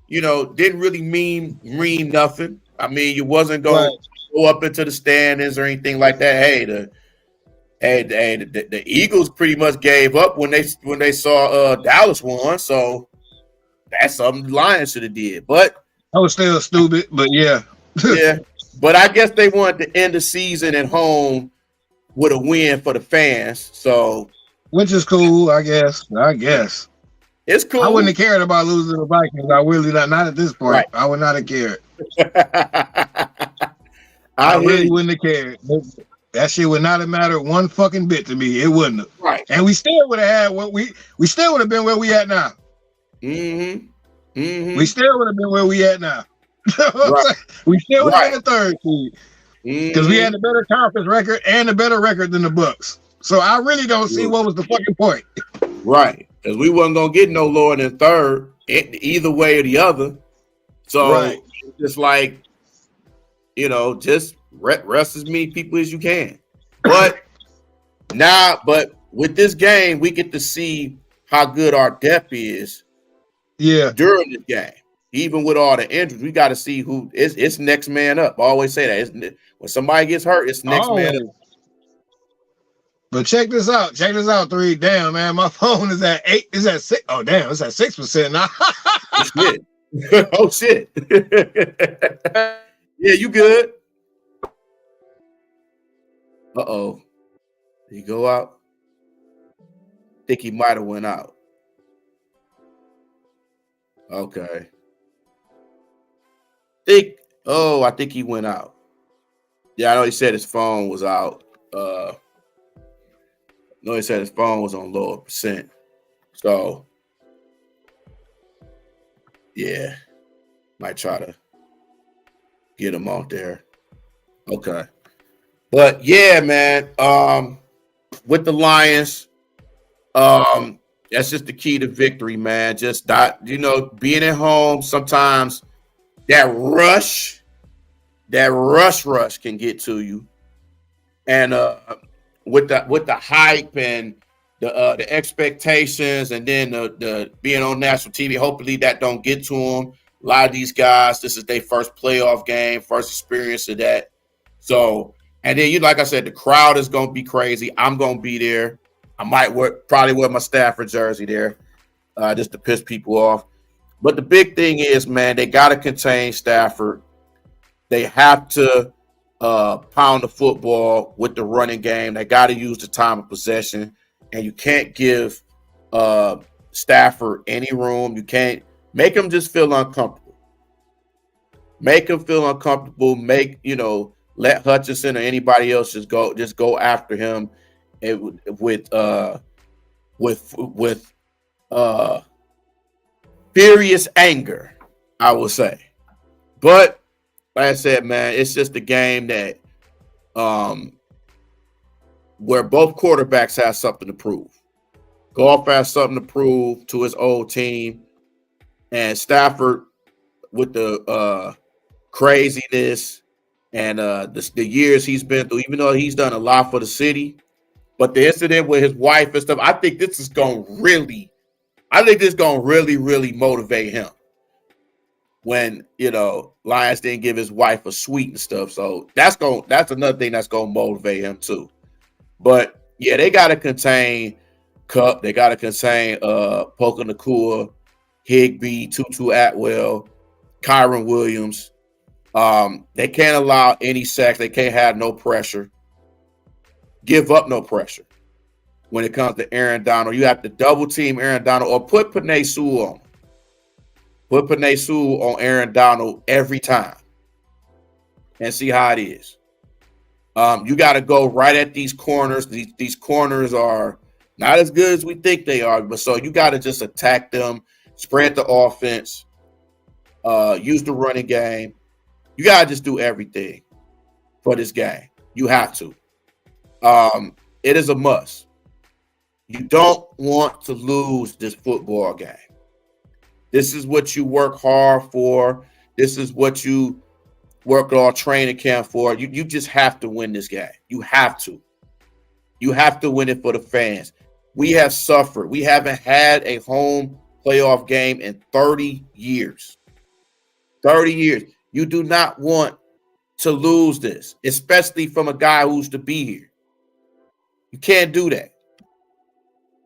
didn't really mean nothing. I mean, you wasn't going to go up into the standings or anything like that. The Eagles pretty much gave up when they saw Dallas won. So that's something the Lions should have did. But I was still stupid, but yeah. Yeah. But I guess they wanted to end the season at home with a win for the fans. So which is cool, I guess. It's cool. I wouldn't have cared about losing to the Vikings. I really not at this point. Right. I would not have cared. I really wouldn't have cared. That shit would not have mattered one fucking bit to me. It wouldn't have. Right. And we still would have had what we still would have been where we at now. Mm-hmm. Mm-hmm. We still would have been where we at now. Right. We still would have been the 3rd seed. Because we had a better conference record and a better record than the Bucks. So I really don't see what was the fucking point. Right. Because we wasn't going to get no lower than 3rd, either way or the other. So it's like, just rest as many people as you can. But with this game, we get to see how good our depth is. Yeah. During this game. Even with all the injuries, we got to see who it's next man up. I always say that. When somebody gets hurt, it's next man up. But check this out. 3. Damn, man. My phone is at 8. Is at 6. Oh, damn. It's at 6% now. Oh, shit. Yeah, you good. Uh-oh. Did he go out? I think he might have went out. Okay. I think he went out. Yeah, I know he said his phone was out. No, he said his phone was on lower percent. So, yeah, might try to get him out there. Okay. But yeah, man, with the Lions, that's just the key to victory, man. Just that, being at home, sometimes that rush can get to you. And with the hype and the expectations, and then the being on national TV, hopefully that don't get to them. A lot of these guys, this is their first playoff game, first experience of that. So, and then like I said, the crowd is gonna be crazy. I'm gonna be there. I might probably wear my Stafford jersey there, just to piss people off. But the big thing is, man, they got to contain Stafford. They have to pound the football with the running game. They got to use the time of possession, and you can't give Stafford any room. You can't make him just feel uncomfortable. Make him feel uncomfortable. Let Hutchinson or anybody else just go after him with furious anger, I will say. But like I said, man, it's just a game that where both quarterbacks have something to prove. Goff has something to prove to his old team, and Stafford with the craziness and the years he's been through, even though he's done a lot for the city. But the incident with his wife and stuff, I think this is going to really motivate him. When Lions didn't give his wife a suite and stuff, so that's another thing that's gonna motivate him too. But yeah, they gotta contain Cup, they gotta contain Puka Nacua, Higbee, Tutu Atwell, Kyron Williams. They can't allow any sacks. They can't have no pressure. Give up no pressure. When it comes to Aaron Donald, you have to double team Aaron Donald or put Penei Sewell on him. Put Penei Sewell on Aaron Donald every time and see how it is. You got to go right at these corners. These corners are not as good as we think they are, but so you got to just attack them, spread the offense, use the running game. You got to just do everything for this game. You have to. It is a must. You don't want to lose this football game. This is what you work hard for. This is what you work all training camp for. You just have to win this game. You have to. You have to win it for the fans. We have suffered. We haven't had a home playoff game in 30 years. 30 years. You do not want to lose this, especially from a guy who's to be here. You can't do that.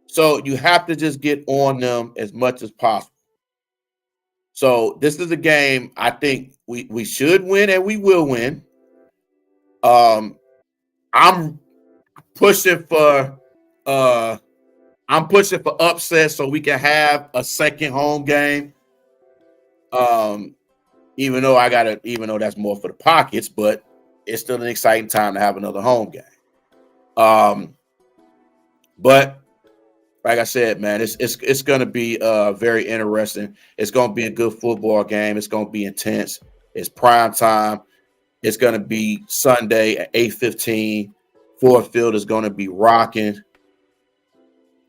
So you have to just get on them as much as possible. So this is a game I think we should win and we will win. I'm pushing for upset so we can have a second home game. Even though that's more for the pockets, but it's still an exciting time to have another home game. But like I said, man, it's going to be very interesting. It's going to be a good football game. It's going to be intense. It's prime time. It's going to be Sunday at 8:15. Ford Field is going to be rocking.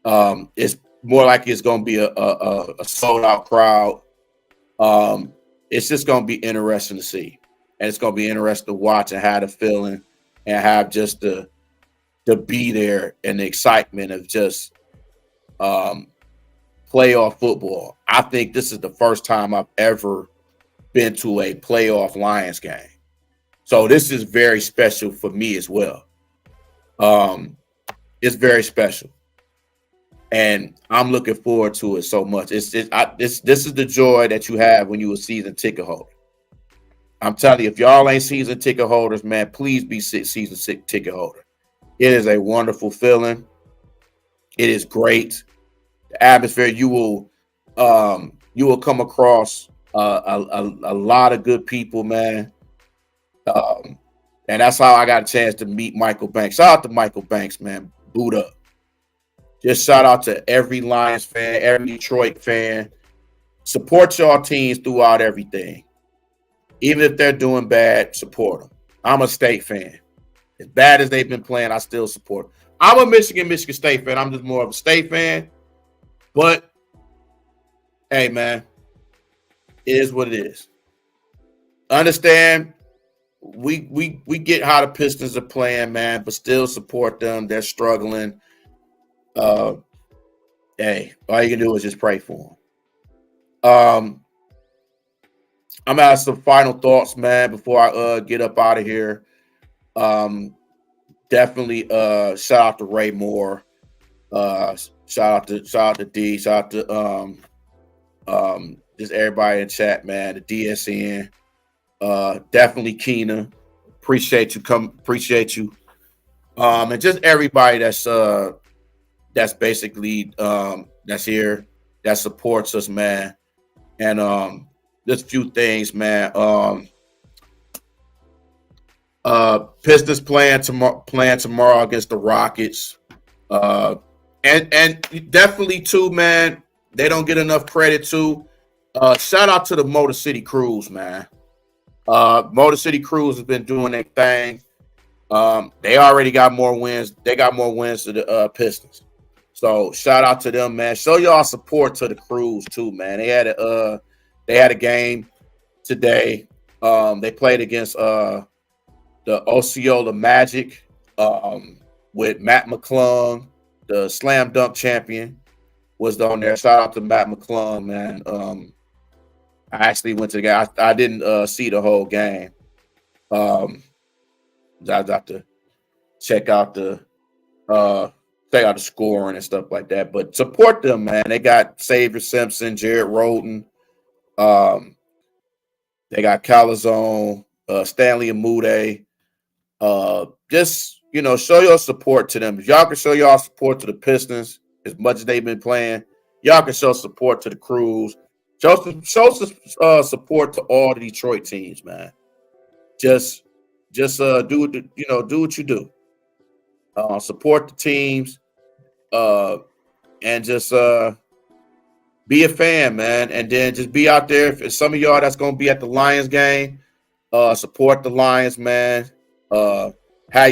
It's more like it's going to be a sold out crowd. It's just going to be interesting to see, and it's going to be interesting to watch and have the feeling and have just the be there and the excitement of just playoff football. I think this is the first time I've ever been to a playoff Lions game. So this is very special for me as well. It's very special. And I'm looking forward to it so much. This is the joy that you have when you're a season ticket holder. I'm telling you, if y'all ain't season ticket holders, man, please be season ticket holder. It is a wonderful feeling. It is great. The atmosphere, you will come across a lot of good people, man. And that's how I got a chance to meet Michael Banks. Shout out to Michael Banks, man. Boot up. Just shout out to every Lions fan, every Detroit fan. Support y'all teams throughout everything. Even if they're doing bad, support them. I'm a State fan. As bad as they've been playing, I still support them. I'm a Michigan State fan. I'm just more of a State fan. But, hey, man, it is what it is. Understand, we get how the Pistons are playing, man, but still support them. They're struggling. Hey, all you can do is just pray for them. I'm gonna have some final thoughts, man, before I get up out of here. Definitely shout out to Ray Moore. Shout out to D, shout out to just everybody in chat, man, the DSN. Definitely Keena. Appreciate you. And just everybody that's basically that's here, that supports us, man. And just a few things, man. Pistons playing tomorrow against the Rockets. And definitely too, man, they don't get enough credit too. Shout out to the Motor City Crews, man. Motor City Crews has been doing their thing. They already got more wins. They got more wins to the Pistons. So shout out to them, man. Show y'all support to the Crews too, man. They had a game today. They played against the Osceola Magic with Matt McClung, the slam dunk champion, was on there. Shout out to Matt McClung, man. I actually went to the game. I didn't see the whole game. I got to check out the scoring and stuff like that. But support them, man. They got Xavier Simpson, Jared Roden. They got Calazone, Stanley Amude. Just, show your support to them. If y'all can show y'all support to the Pistons as much as they've been playing, y'all can show support to the Crews. Show support to all the Detroit teams, man. Just do what you do. Support the teams, and just be a fan, man. And then just be out there. If some of y'all that's gonna be at the Lions game, support the Lions, man. Have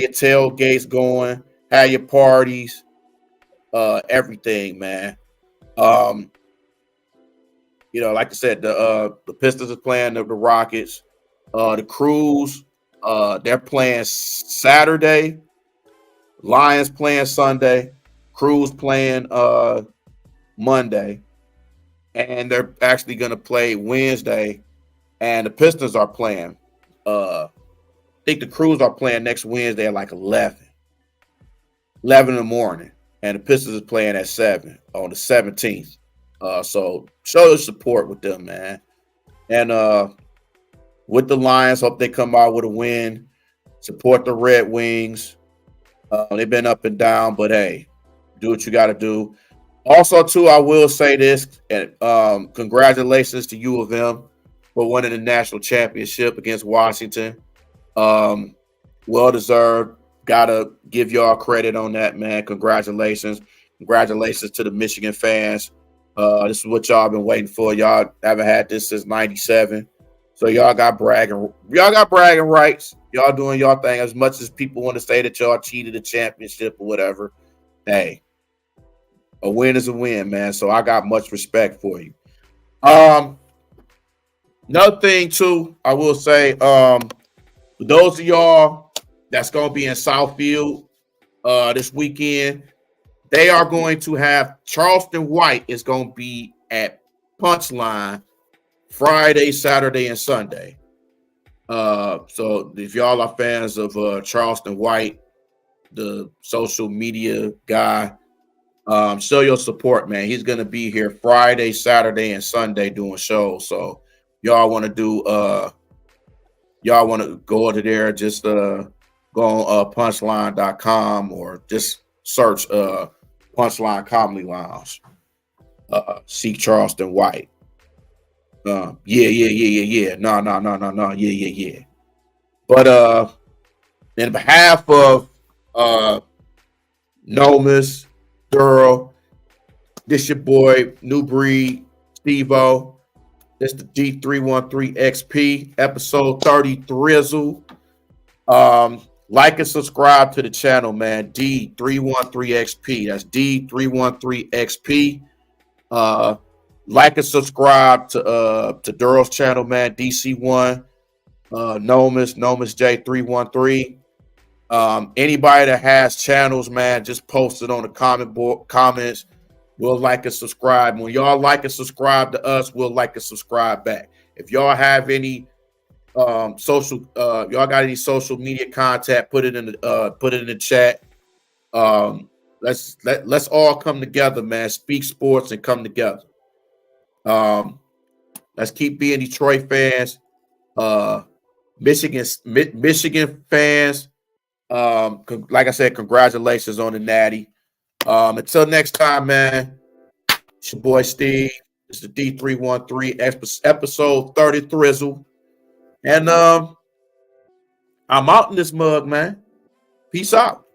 your tailgates going, have your parties, everything, man. Like I said, the Pistons are playing the Rockets. The Crews, they're playing Saturday. Lions playing Sunday. Crews playing Monday. And they're actually going to play Wednesday. And the Pistons are playing. I think the Crews are playing next Wednesday at like 11 in the morning. And the Pistons is playing at 7 on the 17th. So show your support with them, man. And with the Lions, hope they come out with a win. Support the Red Wings. They've been up and down, but hey, do what you got to do. Also, too, I will say this, and congratulations to U of M for winning the national championship against Washington. Well deserved. Gotta give y'all credit on that, man. Congratulations. Congratulations to the Michigan fans. This is what y'all been waiting for. Y'all haven't had this since '97. So y'all got bragging rights. Y'all doing y'all thing. As much as people want to say that y'all cheated the championship or whatever, hey, a win is a win, man. So I got much respect for you. Another thing too, I will say, for those of y'all that's gonna be in Southfield this weekend, they are going to have Charleston White is going to be at Punchline Friday, Saturday, and Sunday. So if y'all are fans of Charleston White, the social media guy, show your support, man. He's going to be here Friday, Saturday, and Sunday doing shows. So y'all want to go over there, just go on punchline.com or just search Punchline Comedy Lounge. Seek Charleston White. Yeah. No. Yeah. But In behalf of Nomus, Durl, this your boy, New Breed, Steve-O. This the D313XP, episode 30 Thrizzle. Like and subscribe to the channel, man. D313XP. That's D313XP. Like and subscribe to Durl's channel, man. DC1, Nomus J313. Anybody that has channels, man, just post it on the comments. We'll like and subscribe. When y'all like and subscribe to us, we'll like and subscribe back. If y'all have any y'all got any social media contact, put it in the chat. Let's all come together, man. Speak sports and come together. Let's keep being Detroit fans, Michigan fans. Like I said, congratulations on the natty. Until next time, man. It's your boy Steve. It's the D313 episode 30 Thrizzle. And I'm out in this mug, man. Peace out.